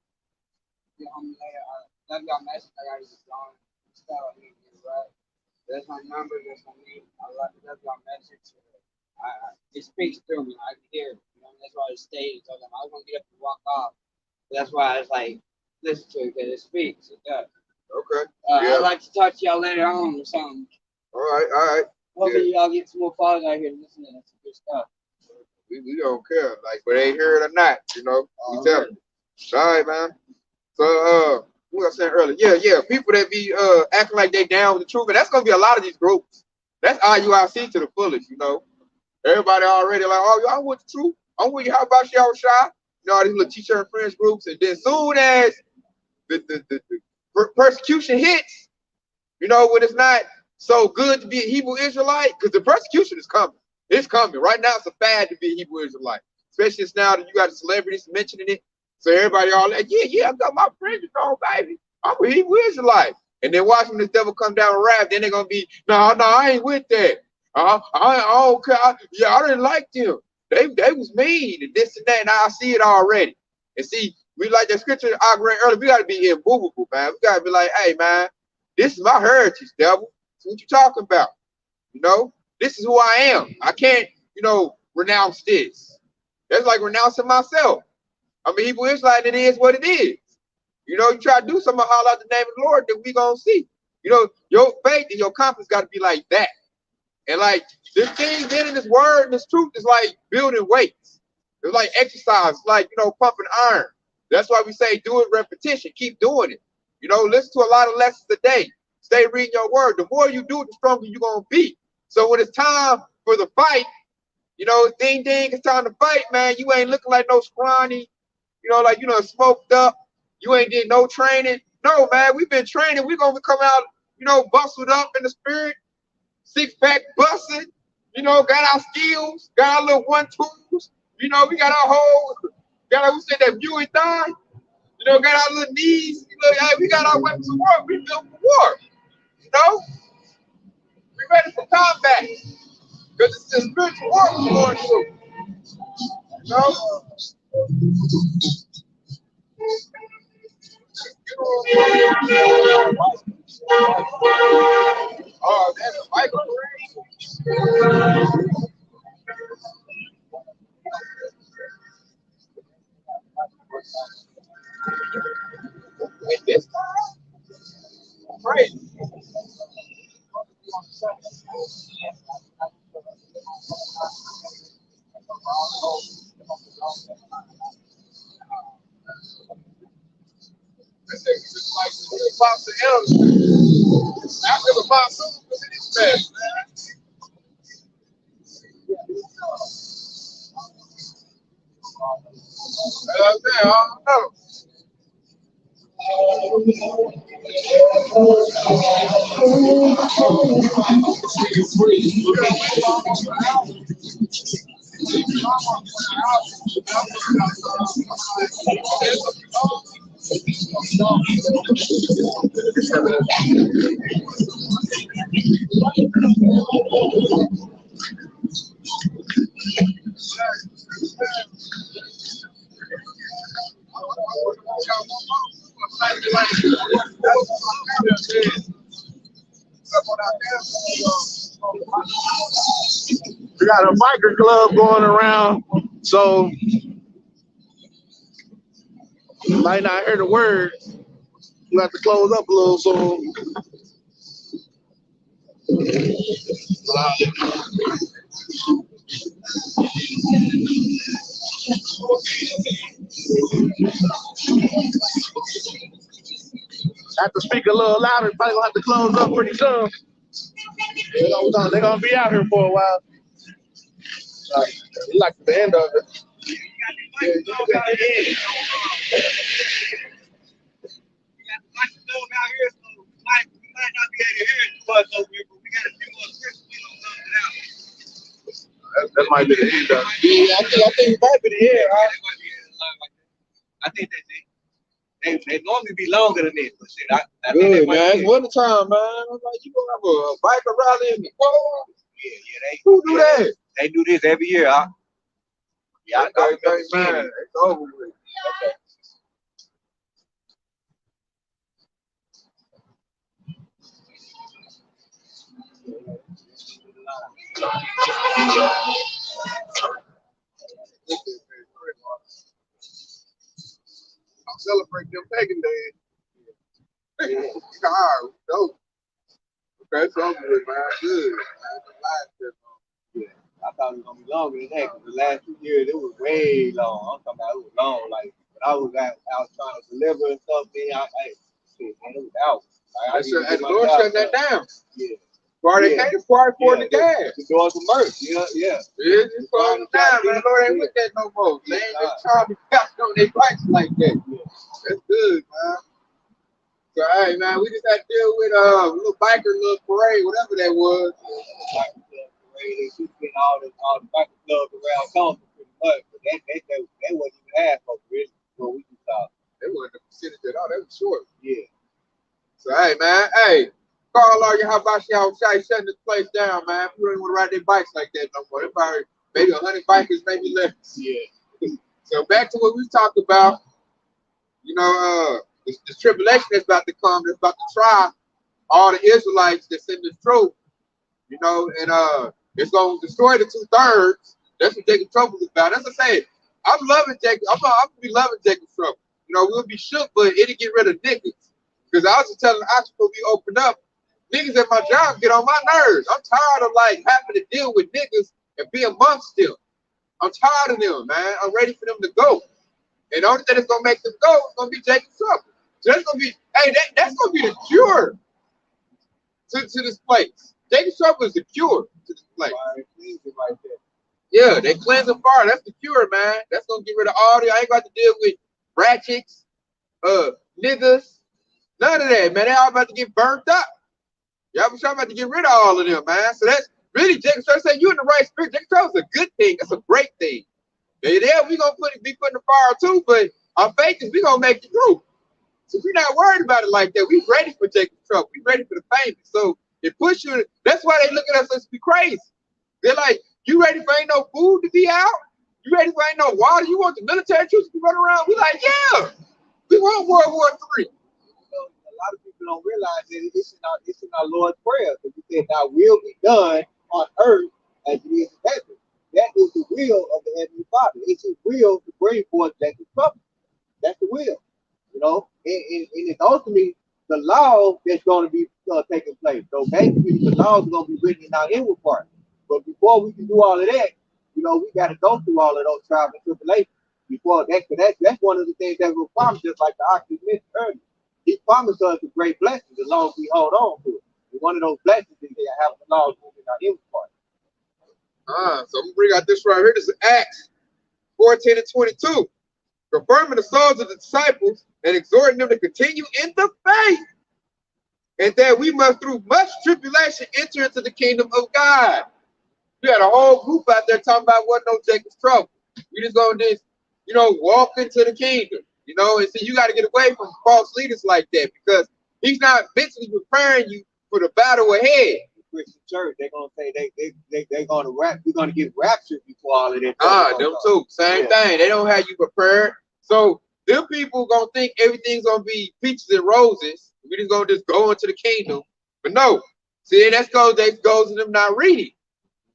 That's your message. I got just on stuff. Right? That's my number. That's my name. That's your message. It speaks through me. I can hear it. You know, that's why I stayed. I was gonna get up and walk off. That's why I was like, listen to it because it speaks. It does. Okay. Yeah. I'd like to talk to y'all later on or something. All right. Hopefully y'all get some more followers out here listening to some good stuff. We don't care, like, whether they hear it or not, you know. We tell them. All right, man. So what I was saying earlier, yeah, people that be acting like they down with the truth, and that's gonna be a lot of these groups. That's IUIC to the fullest, you know. Everybody already like, oh, I'm with the truth. I'm with you. How about y'all shy? You know, all these little teacher and friends groups, and then soon as the persecution hits, you know, when it's not so good to be a Hebrew Israelite, because the persecution is coming. It's coming. Right now, it's a fad to be a Hebrew Israelite, especially now that you got the celebrities mentioning it. So everybody all like, yeah, I got my friends, you know, baby. I'm a Hebrew Israelite. And then watch when this devil come down and rap, then they're going to be, no, I ain't with that. I don't care. I didn't like them. They was mean and this and that, and I see it already. And see, we like that scripture I read earlier, we got to be immovable, man. We got to be like, hey, man, this is my heritage, devil. That's what you talking about. You know, this is who I am. I can't, you know, renounce this. That's like renouncing myself. I'm a Hebrew Israelite, and it is what it is. You know, you try to do something, holler out the name of the Lord, that we gonna see. You know, your faith and your confidence got to be like that. And like this thing, then in this word and this truth is like building weights. It's like exercise, like, you know, pumping iron. That's why we say do it repetition. Keep doing it. You know, listen to a lot of lessons a day. Stay reading your word. The more you do it, the stronger you're gonna be. So when it's time for the fight, you know, ding ding, it's time to fight, man. You ain't looking like no scrawny, you know, like, you know, smoked up. You ain't did no training. No, man, we've been training. We're going to come out, you know, bustled up in the spirit, six-pack busting, you know, got our skills, got our little one-twos. You know, we got our whole, got our, we said that view and thigh. You know, got our little knees. You know, hey, we got our weapons of war. We built for war. You know? We ready for combat. Because it's the spiritual war we're going through. You know? Oh, that's a biker parade. This crazy. Just like the pops the elders. After the monsoon was in his best, man. I don't know. We got a biker club going around, so you might not hear the words. You have to close up a little soon. Have to speak a little louder. Probably gonna have to close up pretty soon. They're gonna be out here for a while. You like the end of it. Yeah, you got the microphone out here, so we might not be able to hear it too much over here, but we got a few more scriptures we gonna dump it out. That might be the end of it. Yeah, I think it might be the end, right? They might be in line like that. I think that's it. They normally be longer than this, but shit, I think Good, they might man. be It's it. winter time, man. I'm like, you gonna have a biker rally in the fall? Yeah, Who do that? they do this every year, huh? Yeah, I remember seeing man. it. It's over with. Okay. I'm celebrating them pagan days. God, dope. Okay, it's over with, man. Good. Yeah, I thought it was gonna be longer than that because the last 2 years it was way long. I'm talking about it was long. Like when I was out trying to deliver and stuff, man, shit, man, it was out. Like, And the Lord shutting that down. Yeah. Why they can't afford for the gas. The doors were merged. Yeah. Yeah, it's falling down, man. Lord ain't with that no more. They ain't just trying to pass on their bikes like that. That's good, man. So, hey, man, we just had to deal with little biker, little parade, whatever that was. They just been all the biker clubs around Tulsa pretty much, but they wasn't even half of it, really, what we just thought. They wasn't a percentage at all. They was short. Yeah. So, hey, man, call all your how about y'all shutting this place down, man. People don't want to ride their bikes like that no more. They probably maybe 100 bikers, maybe less. Yeah. So back to what we talked about, you know, the tribulation that's about to come, that's about to try all the Israelites that's in this truth, you know, and it's gonna destroy the 2/3. That's what Jacob Trouble's about. That's what I say. I'm loving Jacob. I'm gonna be loving Jacob Trouble. You know, we'll be shook, but it'll get rid of niggas. Because I was just telling Ox before we open up, niggas at my job get on my nerves. I'm tired of like having to deal with niggas and be amongst them. I'm tired of them, man. I'm ready for them to go. And the only thing that's gonna make them go is gonna be Jacob Trouble. So that's gonna be, that's gonna be the cure to this place. Jacob Trouble is the cure to this place. Right there. Yeah, they cleansing fire. That's the cure, man. That's gonna get rid of all the. I ain't got to deal with ratchets, niggas, none of that, man. They all about to get burnt up. Y'all about to get rid of all of them, man. So that's really Jacob Trouble. Say you in the right spirit. Jacob Trouble is a good thing. That's a great thing. Yeah, we gonna be putting the fire too, but our faith is we gonna make it through. So we're not worried about it like that. We ready for Jacob Trouble. We ready for the famous. So it push you. That's why they look at us as be crazy. They're like, you ready for ain't no food to be out? You ready for ain't no water? You want the military troops to be running around? We like, yeah. We want World War III. A lot of people people don't realize that it's in our Lord's prayer. Because He said, "Thy will be done on earth as it is in heaven." That is the will of the Heavenly Father. It's His will to bring forth Jacob's trouble. That's the will, and it's ultimately the law that's going to be taking place. So basically, the laws are going to be written in our inward part. But before we can do all of that, we got to go through all of those trials and tribulations. Before that's one of the things that will promise us, like the oxygen mentioned earlier. He promised us a great blessing as long as we hold on to it. And one of those blessings is to have the laws moving in our inward part. So I'm gonna bring out this right here. This is Acts 14 and 22. Confirming the souls of the disciples and exhorting them to continue in the faith, and that we must through much tribulation enter into the kingdom of God. You had a whole group out there talking about what no Jacob's trouble. We just gonna walk into the kingdom, and so you got to get away from false leaders like that, because he's not mentally preparing you for the battle ahead. Christian church, they're gonna say they're gonna we're gonna get raptured before all of that. Them too. Same thing. They don't have you prepared. So them people gonna think everything's gonna be peaches and roses. We just gonna go into the kingdom. But no. See, that goes to them not reading.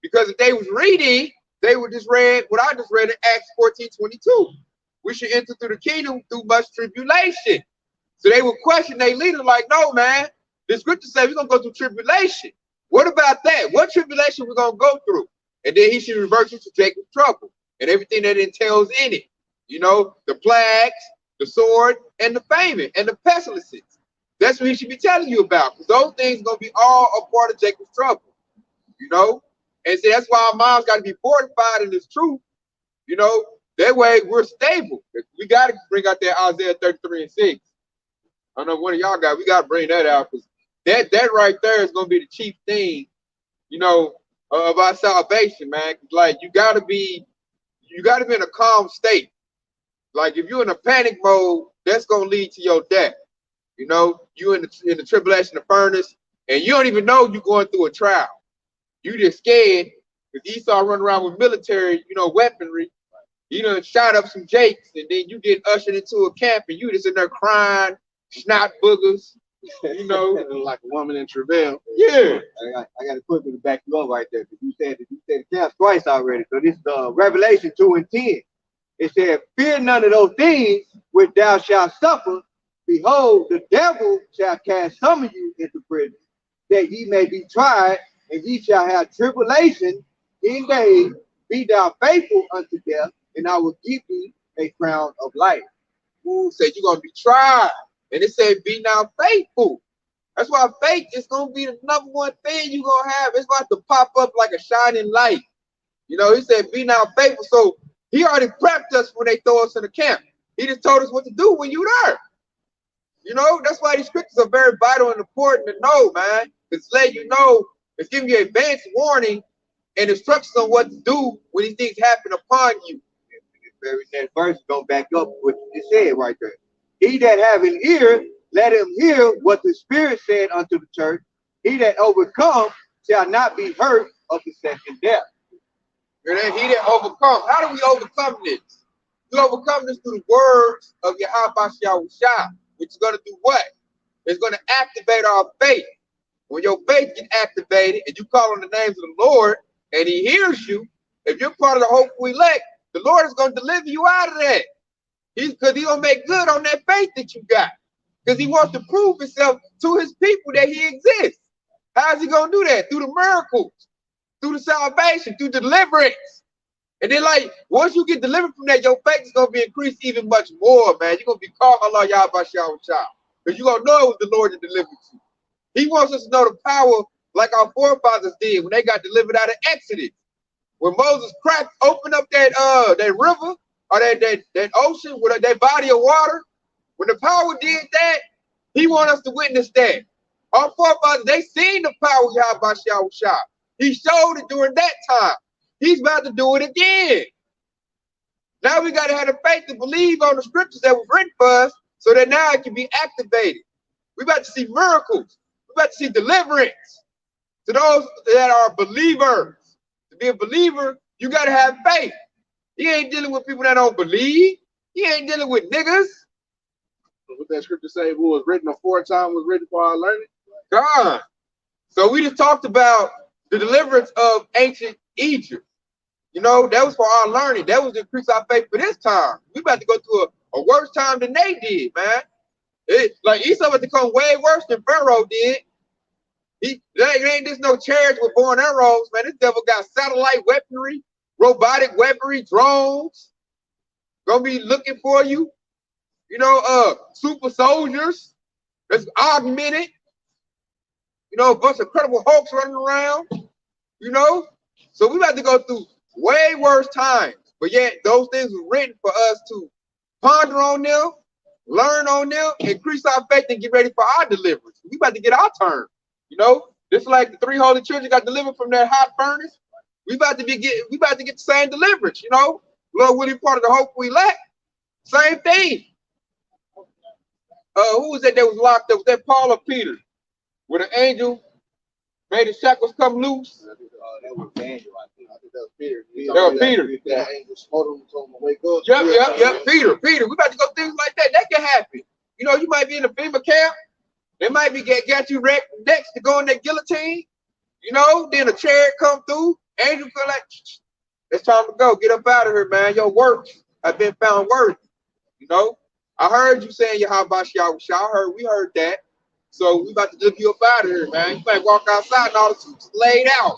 Because if they was reading, they would just read what I just read in Acts 14:22. We should enter through the kingdom through much tribulation. So they would question their leader like, no, man, the scripture says we're gonna go through tribulation. What about that? What tribulation we're gonna go through? And then he should revert you to Jacob's trouble and everything that entails in it. The plagues, the sword, and the famine, and the pestilences. That's what he should be telling you about, because those things are gonna be all a part of Jacob's trouble. And see, that's why our minds got to be fortified in this truth. That way we're stable. We got to bring out that Isaiah 33 and 6. I don't know one of y'all we got to bring that out, because that right there is going to be the chief thing, of our salvation, man. Like you got to be in a calm state. Like if you're in a panic mode, that's going to lead to your death. You in the tribulation of furnace, and you don't even know you're going through a trial. You just scared because Esau run around with military, weaponry. You done shot up some jakes, and then you get ushered into a camp, and you just in there crying, snot boogers, like a woman in travail. Yeah. I got to quickly back you up right there, because you said the camp twice already. So this is Revelation 2 and 10. It said, "Fear none of those things which thou shalt suffer. Behold, the devil shall cast some of you into prison, that ye may be tried, and ye shall have tribulation 10 days. Be thou faithful unto death, and I will give thee a crown of life." Who said you're going to be tried? And it said, be now faithful. That's why faith is going to be the number one thing you're going to have. It's going to pop up like a shining light. He said, be now faithful. So he already prepped us when they throw us in the camp. He just told us what to do when you're there. That's why these scriptures are very vital and important to know, man. It's letting you know, it's giving you advance warning and instructions on what to do when these things happen upon you. That verse go back up what you just said right there. He that have an ear, let him hear what the Spirit said unto the church. He that overcomes shall not be hurt of the second death. And then he that overcomes. How do we overcome this? We overcome this through the words of Yahweh Shah, which is going to do what? It's going to activate our faith. When your faith gets activated and you call on the names of the Lord and he hears you, if you're part of the hopeful elect, the Lord is going to deliver you out of that. Because he's going to make good on that faith that you got. Because he wants to prove himself to his people that he exists. How is he going to do that? Through the miracles, through the salvation, through deliverance. And then, once you get delivered from that, your faith is going to be increased even much more, man. You're going to be called Allah Yahweh Shah. Because you're going to know it was the Lord that delivered you. He wants us to know the power like our forefathers did when they got delivered out of Exodus. When Moses opened up that river or that ocean with that body of water, when the power did that, he wants us to witness that. Our forefathers, they seen the power of Yahweh Shah. He showed it during that time. He's about to do it again. Now we got to have the faith to believe on the scriptures that was written for us so that now it can be activated. We about to see miracles. We about to see deliverance to those that are believers. To be a believer, you got to have faith. He ain't dealing with people that don't believe. He ain't dealing with niggas. What that scripture say? Who was written aforetime was written for our learning. God. So we just talked about the deliverance of ancient Egypt. You know, that was for our learning. That was to increase our faith for this time. We about to go through a worse time than they did, man. Like Esau about to come way worse than Pharaoh did. There ain't just no chariots with bow and arrows, man. This devil got satellite weaponry, robotic weaponry, drones. Gonna be looking for you. You know, super soldiers that's augmented. You know, a bunch of Incredible Hulks running around. You know, so we about to go through way worse times. But yet, those things were written for us to ponder on them, learn on them, increase our faith, and get ready for our deliverance. We about to get our turn. You know, just like the three holy children got delivered from that hot furnace. We about to get the same deliverance. You know, Lord, will be part of the hope we lack. Same thing. Who was that was locked up? Was that Paul or Peter? Where the angel made the shackles come loose? That was Daniel, I think. I think that was Peter. That was Peter. That angel smote him and told him to wake up. Yep. Peter. We about to go things like that. That can happen. You know, you might be in a FEMA camp. They might be got you next to go in that guillotine. You know, then a chariot come through. Angel feel like, it's time to go. Get up out of here, man. Your works have been found worthy. You know, I heard you saying we heard that. So we about to dip you up out of here, man. You might walk outside and all the suits laid out.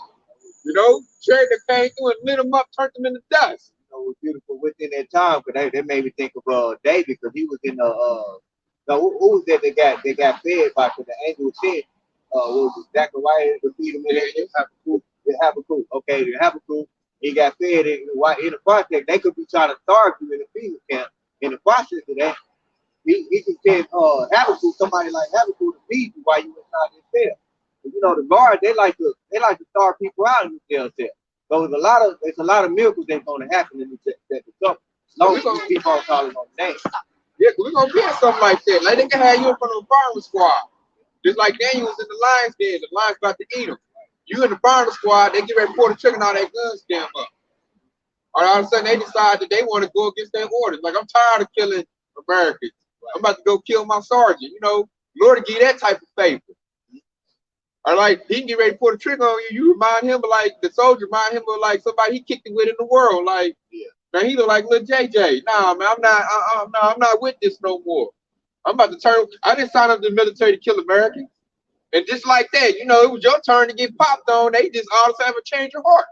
You know, chariot that came through and lit them up, turned them into dust. You know, it was beautiful within that time, because they made me think of David, because he was in the who was that they got fed by, because the angel said, what was it, Zechariah to feed him in Habakkuk. Okay, the Habakkuk, he got fed in the process. They could be trying to starve you in the FEMA camp. In the process of that, he can send Habakkuk, somebody like Habakkuk, to feed you while you inside this cell. You know, the guards, they like to starve people out in the jail cell. So there's a lot of miracles that's going to happen in the couple. As long as you keep on calling on the name. Yeah, we're gonna get something like that. Like they can have you in front of a firing squad. Just like Daniel was in the lion's den. The lion's about to eat him. You in the firing squad, they get ready to pull the trigger and all that guns scam up. All of a sudden they decide that they want to go against their orders. Like, I'm tired of killing Americans. I'm about to go kill my sergeant. You know, Lord to give you that type of favor. Or like he can get ready to pull the trigger on you. You remind him of like the soldier, remind him of like somebody he kicked it with in the world. Like, man, he look like little JJ. Nah, man, I'm not with this no more. I'm about to turn. I didn't sign up to the military to kill Americans. And just like that, you know, it was your turn to get popped on. They just all of a sudden have a change of heart.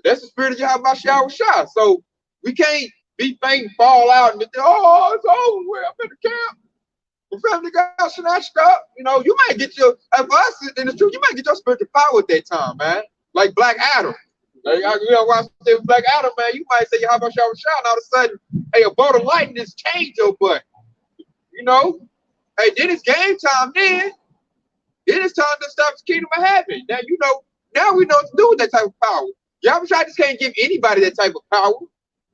That's the spirit of Yahweh Shah. So we can't be faint, fall out, and it's over with. I'm in the camp. The family got snatched up. You know, you might get your, if us in the truth, you might get your spiritual power at that time, man. Like Black Adam. Like, you know, when I say Black Adam, man, you might say Yahweh Shah, and all of a sudden, hey, a bolt of lightning just changed your butt. You know? Hey, then it's game time then. Then it's time to establish the kingdom of heaven. Now, you know, now we know what to do with that type of power. Yahweh Shah just can't give anybody that type of power.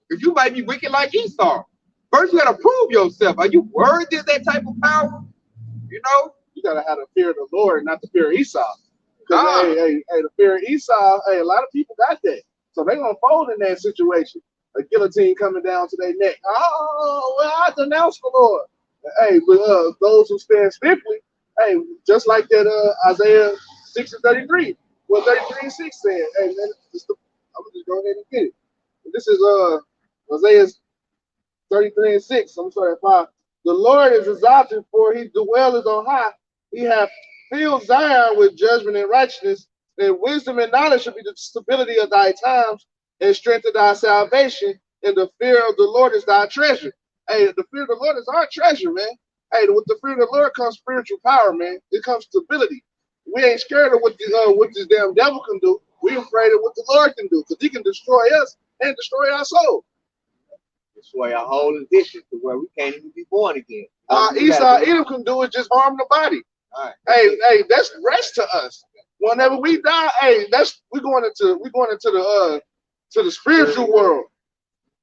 Because you might be wicked like Esau. First, you got to prove yourself. Are you worthy of that type of power? You know? You got to have the fear of the Lord, not the fear of Esau. Because, hey, the fear of Esau, hey, a lot of people got that. So they're going to fold in that situation. A guillotine coming down to their neck. Oh, well, I denounce the Lord. Hey, but those who stand stiffly, hey, just like that Isaiah 6:33, what 33:6 said. Hey, man, I'm going to just go ahead and get it. This is Isaiah 33:6. I'm sorry, 5. The Lord is exalted, for he dwelleth on high. He hath filled Zion with judgment and righteousness, and wisdom and knowledge shall be the stability of thy times, and strength of thy salvation, and the fear of the Lord is thy treasure. Hey, the fear of the Lord is our treasure, man. Hey, with the fear of the Lord comes spiritual power, man. It comes stability. We ain't scared of what this damn devil can do. We're afraid of what the Lord can do, because he can destroy us and destroy our soul. Destroy our whole edition to where we can't even be born again. Esau, Edom can do is just harm the body. Right. Hey, that's rest to us. Whenever we die, hey, we're going into the spiritual world.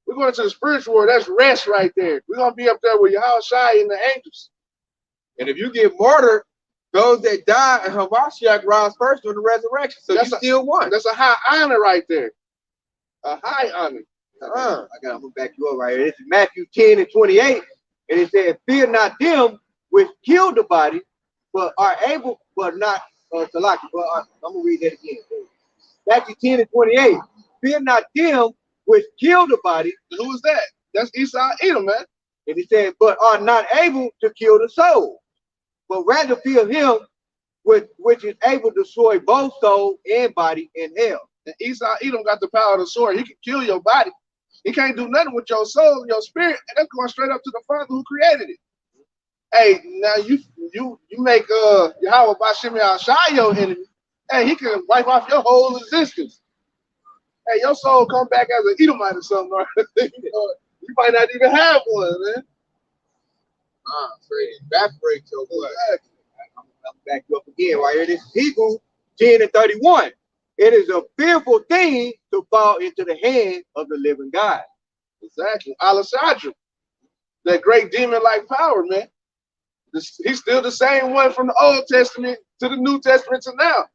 We're going into the spiritual world. That's rest right there. We're gonna be up there with Yahushua and the angels. And if you get martyred, those that die and Hamashiach rise first during the resurrection. So that's still won. That's a high honor right there. A high honor. I'm gonna back you up right here. This is Matthew 10:28. And it said, fear not them which kill the body, but are able, but not Salaki. But I'm gonna read that again. Matthew 10 and 28. Fear not them which kill the body. Who is that? That's Esau Edom, man. And he said, but are not able to kill the soul, but rather fear him which is able to destroy both soul and body in hell. And Esau Edom got the power of the sword. He can kill your body. He can't do nothing with your soul and your spirit, and that's going straight up to the Father who created it. Hey, now you make Yahweh Bashem Shai your enemy. Hey, he can wipe off your whole existence. Hey, your soul come back as an Edomite or something. Or, you might not even have one, man. So it evaporates your blood. I'm back you up again right here. This is Hebrews 10 and 31. It is a fearful thing to fall into the hand of the living God. Exactly. Alessandro, that great demon-like power, man. He's still the same one from the Old Testament to the New Testament to now.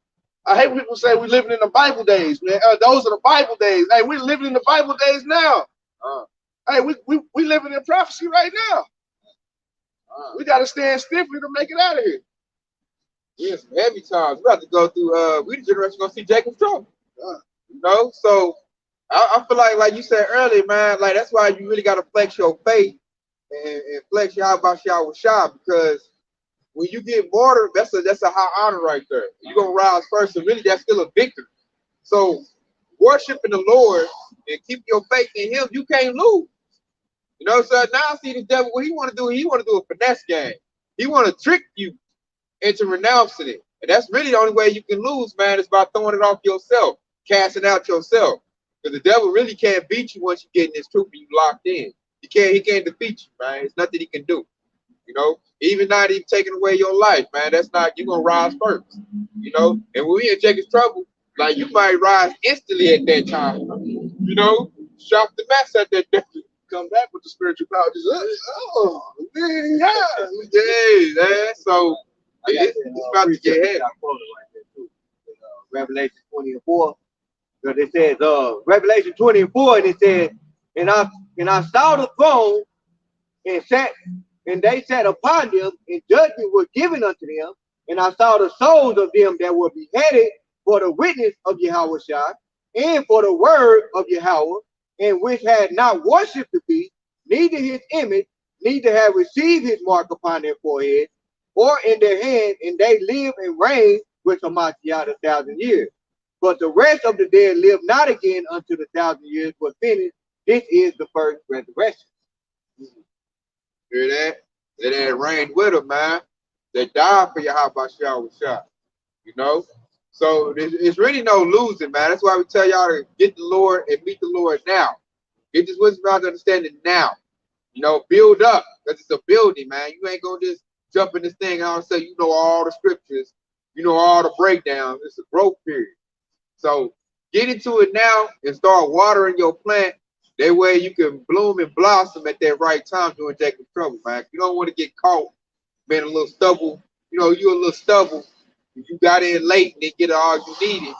I hate when people say we're living in the Bible days, man. Those are the Bible days. Hey, we're living in the Bible days now. Hey, we living in prophecy right now. We got to stand stiffly to make it out of here. Yeah, some heavy times. We have to go through. We the generation gonna see Jacob's trouble. You know, so I feel like you said earlier, man. Like that's why you really got to flex your faith and flex your how about y'all with Shah, because when you get martyred, that's a high honor right there. You're gonna rise first, and really that's still a victory. So worshiping the Lord and keep your faith in Him, you can't lose. You know, so now I see the devil. What he want to do? He want to do a finesse game. He want to trick you into renouncing it, and that's really the only way you can lose, man. Is by throwing it off yourself, casting out yourself. Because the devil really can't beat you once you get in this truth and you locked in. He can't defeat you, man. There's nothing he can do. You know, even not even taking away your life, man. That's not, you're gonna rise first. You know, and when we in Jacob's trouble, like you might rise instantly at that time. You know, shock the mess at that devil. Come back with the spiritual power. Just, man, man. So it's about to get heavy. Revelation 20 and 4. Because it says, Revelation 20 and 4, and it says, and I saw the throne and they sat upon them, and judgment was given unto them. And I saw the souls of them that were beheaded for the witness of Yahweh Shai, and for the word of Yahweh, and which had not worshipped the beast, neither his image, neither had received his mark upon their forehead, or in their hand, and they live and reign with Hamashiach 1,000 years. But the rest of the dead live not again until the 1,000 years were finished. This is the first resurrection. Hear that? They reigned with him, man. They died for Yahweh Shah. You know? So it's really no losing, man. That's why we tell y'all to get the Lord and meet the Lord now. Get this wisdom out to understanding now. You know, build up, because it's a building, man. You ain't gonna just jump in this thing and all of a sudden you know all the scriptures, you know all the breakdowns. It's a growth period. So get into it now and start watering your plant. That way you can bloom and blossom at that right time during Jacob's trouble, man. You don't want to get caught being a little stubble. You know, you're a little stubble. You got in late and didn't get all you needed.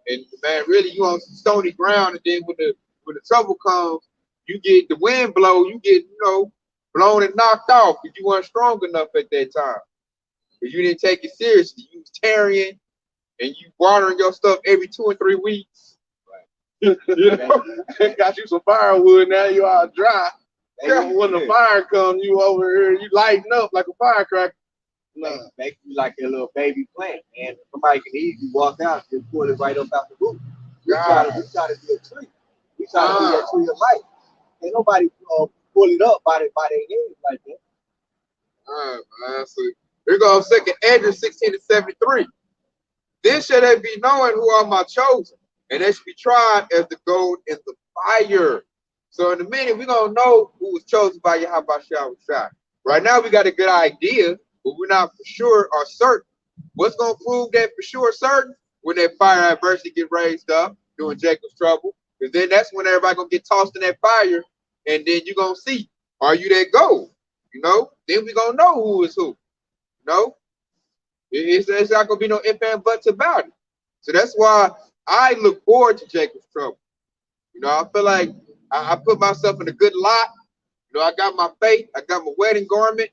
And man, really you on some stony ground, and then when the trouble comes, you get the wind blow, you get, you know, blown and knocked off because you weren't strong enough at that time. Because you didn't take it seriously. You was tarrying and you watering your stuff every 2 or 3 weeks. you know, got you some firewood, now you all dry. When the fire comes, you over here, you lighten up like a firecracker. No. Make you like a little baby plant, and somebody can easily walk out and pull it right up out the root. We try to be a tree. We try to be that tree of life. Ain't nobody pull it up by their hands like that. All right, man. So here goes 2nd Ezra 16-73. Then shall they be knowing who are my chosen, and they shall be tried as the gold in the fire. So in a minute, we're going to know who was chosen by Yahweh Shai. Right now, we got a good idea, but we're not for sure or certain. What's going to prove that for sure certain? When that fire adversity get raised up during Jacob's trouble. Because then that's when everybody going to get tossed in that fire, and then you're going to see, are you that gold? You know? Then we're going to know who is who. You know? It's not going to be no ifs and buts about it. So that's why I look forward to Jacob's trouble. You know, I feel like I put myself in a good lot, You know, I got my faith, I got my wedding garment.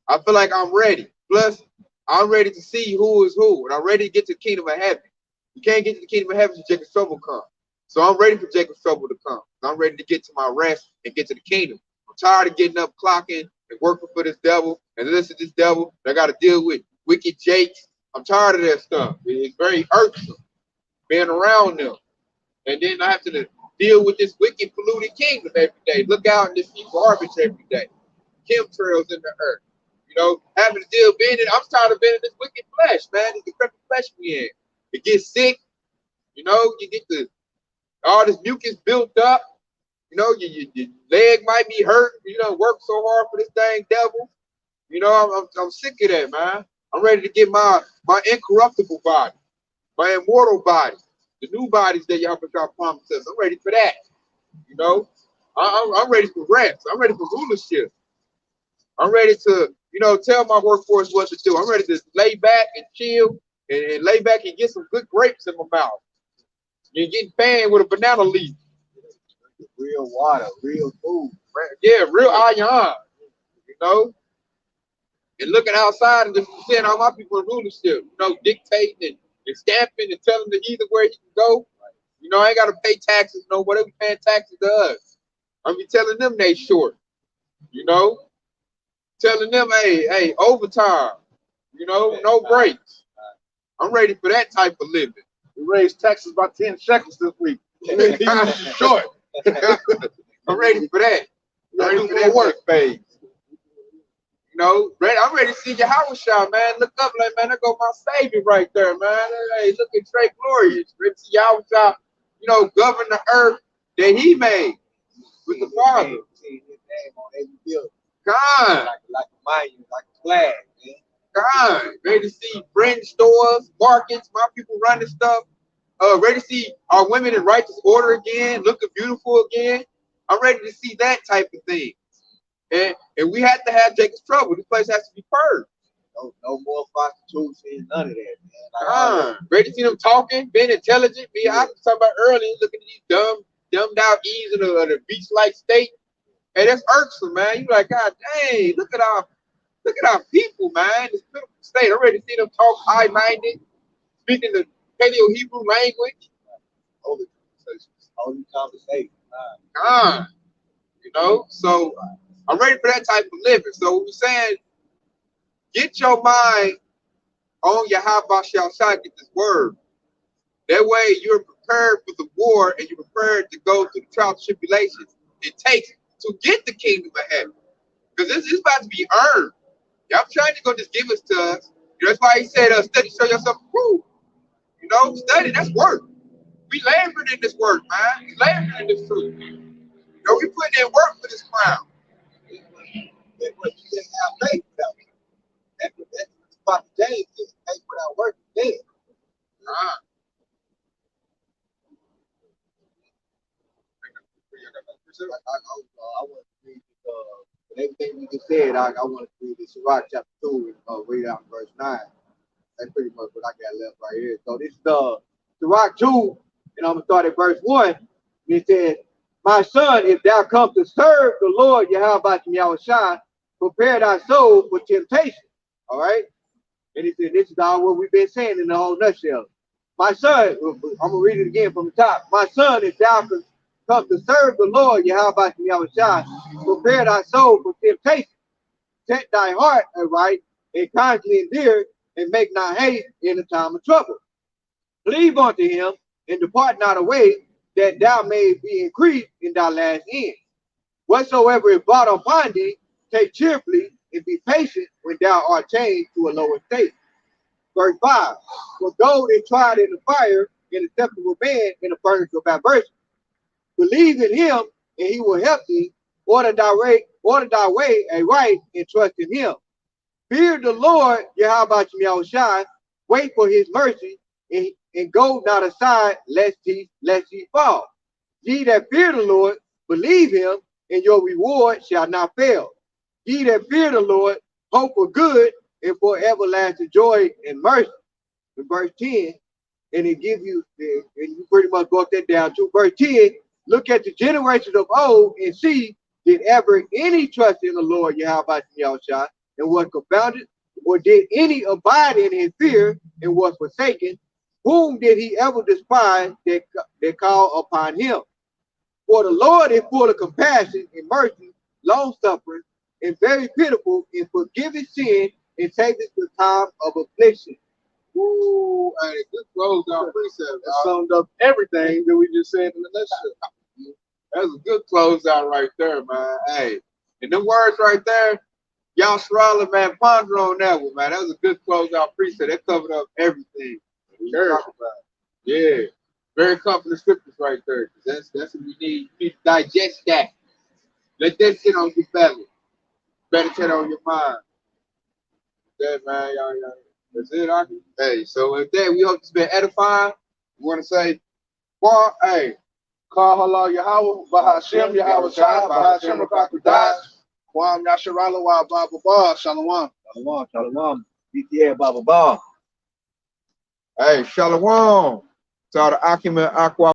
I feel like I'm ready. Plus, I'm ready to see who is who, and I'm ready to get to the kingdom of heaven. You can't get to the kingdom of heaven until Jacob's trouble comes. So I'm ready for Jacob's trouble to come. I'm ready to get to my rest and get to the kingdom. I'm tired of getting up, clocking, and working for this devil, and listen to this devil. I got to deal with wicked Jakes. I'm tired of that stuff. It's very irksome being around them. And then I have to deal with this wicked, polluted kingdom every day. Look out and just see garbage every day. Chemtrails in the earth. You know, having to deal being in, I'm tired of being in this wicked flesh, man. This decrepit flesh we in. It gets sick, you know, you get all this mucus built up, you know, your leg might be hurt, you know, work so hard for this dang devil. You know, I'm sick of that, man. I'm ready to get my incorruptible body, my immortal body, the new bodies that y'all promised us. I'm ready for that. You know, I'm ready for rest. I'm ready for rulership. I'm ready to, you know, tell my workforce what to do. I'm ready to lay back and chill and lay back and get some good grapes in my mouth. You're getting fanned with a banana leaf. Real water, real food. Yeah, real iron. You know, and looking outside and just seeing all my people in rulership, you know, dictating and stamping and telling the heathen where he can go. You know, I ain't got to pay taxes, no, whatever paying taxes to us. I'm be telling them they short, you know, telling them, hey, overtime, you know, no breaks. I'm ready for that type of living. We raised taxes by 10 shekels this week. Short. I'm ready for that. I'm ready for that work phase. You know, I'm ready to see Yahushua, man. Look up, like, man, there go my Savior right there, man. Hey, looking straight glorious. Ready to see Yahushua, you know, govern the earth that he made with the Father. See his name on every building. God. Like a monument, like a flag, man. God. Ready to see friend stores, markets, my people running stuff. Ready to see our women in righteous order again, looking beautiful again. I'm ready to see that type of thing. And we have to have Jacob's trouble. This place has to be purged. No more prostitution, none of that, man. Like, ready to see them talking, being intelligent. I was talking about earlier, looking at these dumbed out E's in a beach-like state. Hey, that's irksome, man. You like, God dang, look at our people, man. This beautiful state. I'm ready to see them talk high-minded, speaking the Paleo Hebrew language. Holy conversation. You know, so I'm ready for that type of living. So we're saying, get your mind on Yahweh shall get this word. That way you're prepared for the war and you're prepared to go through the trials and tribulations it takes to get the kingdom of heaven. Because this is about to be earned. Y'all trying to go just give us to us. You know, that's why he said, study, show yourself approved. You know, study, that's work. We labored in this work, man. We labored in this truth. You know, we put in work for this crown. But you didn't have faith without it. That's what James is. Faith without work is dead. I want to read everything we just said. I want to read this Sirach chapter 2 and read out verse 9. That's pretty much what I got left right here. So this is Sirach 2, and I'm going to start at verse 1. And it says, my son, if thou come to serve the Lord Yahweh Yahushua, prepare thy soul for temptation. All right? And it said, this is all what we've been saying in the whole nutshell. My son, I'm going to read it again from the top. My son, if thou come to serve the Lord Yahweh Yahushua, prepare thy soul for temptation. Set thy heart aright and constantly endure, and make not haste in the time of trouble. Cleave unto him and depart not away, that thou may be increased in thy last end. Whatsoever is brought upon thee, take cheerfully and be patient when thou art changed to a lower state. Verse 5. For gold is tried in the fire, and acceptable man in the furnace of aversion. Believe in him, and he will help thee. Order thy way aright, and trust in him. Fear the Lord, Yahweh Yahushua. Wait for his mercy, and go not aside, lest ye fall. Ye that fear the Lord, believe him, and your reward shall not fail. Ye that fear the Lord, hope for good, and for everlasting joy and mercy. In verse 10, and it gives you, and you pretty much broke that down to verse 10. Look at the generations of old and see did ever any trust in the Lord Yahweh Shah and was confounded? Or did any abide in his fear and was forsaken? Whom did he ever despise that called upon him? For the Lord is full of compassion and mercy, long suffering, and very pitiful in forgiving sin and saving the time of affliction. Ooh, hey, good close out precept. That summed up everything that we just said in the nutshell. That's a good closeout right there, man. Hey, and them words right there, y'all Srala, man, ponder on that one, man. That was a good closeout precept. That covered up everything. Sure. Yeah, very comforting scriptures right there. That's what we need. You need to digest that. Let that sit on your belly. Meditate on your mind. That man, y'all. That's it, Aki. Hey, so with that, we hope it's been edifying. We want to say, well, hey, Call halal Yahweh, Bahashem, Yahweh Shah, Bahashem, Rakakudash, Kwam Yasharala, Wa Baba, Shalom. Shalom, shalom. BTA Baba Ba. hey, shalom to all the Akim and Aqua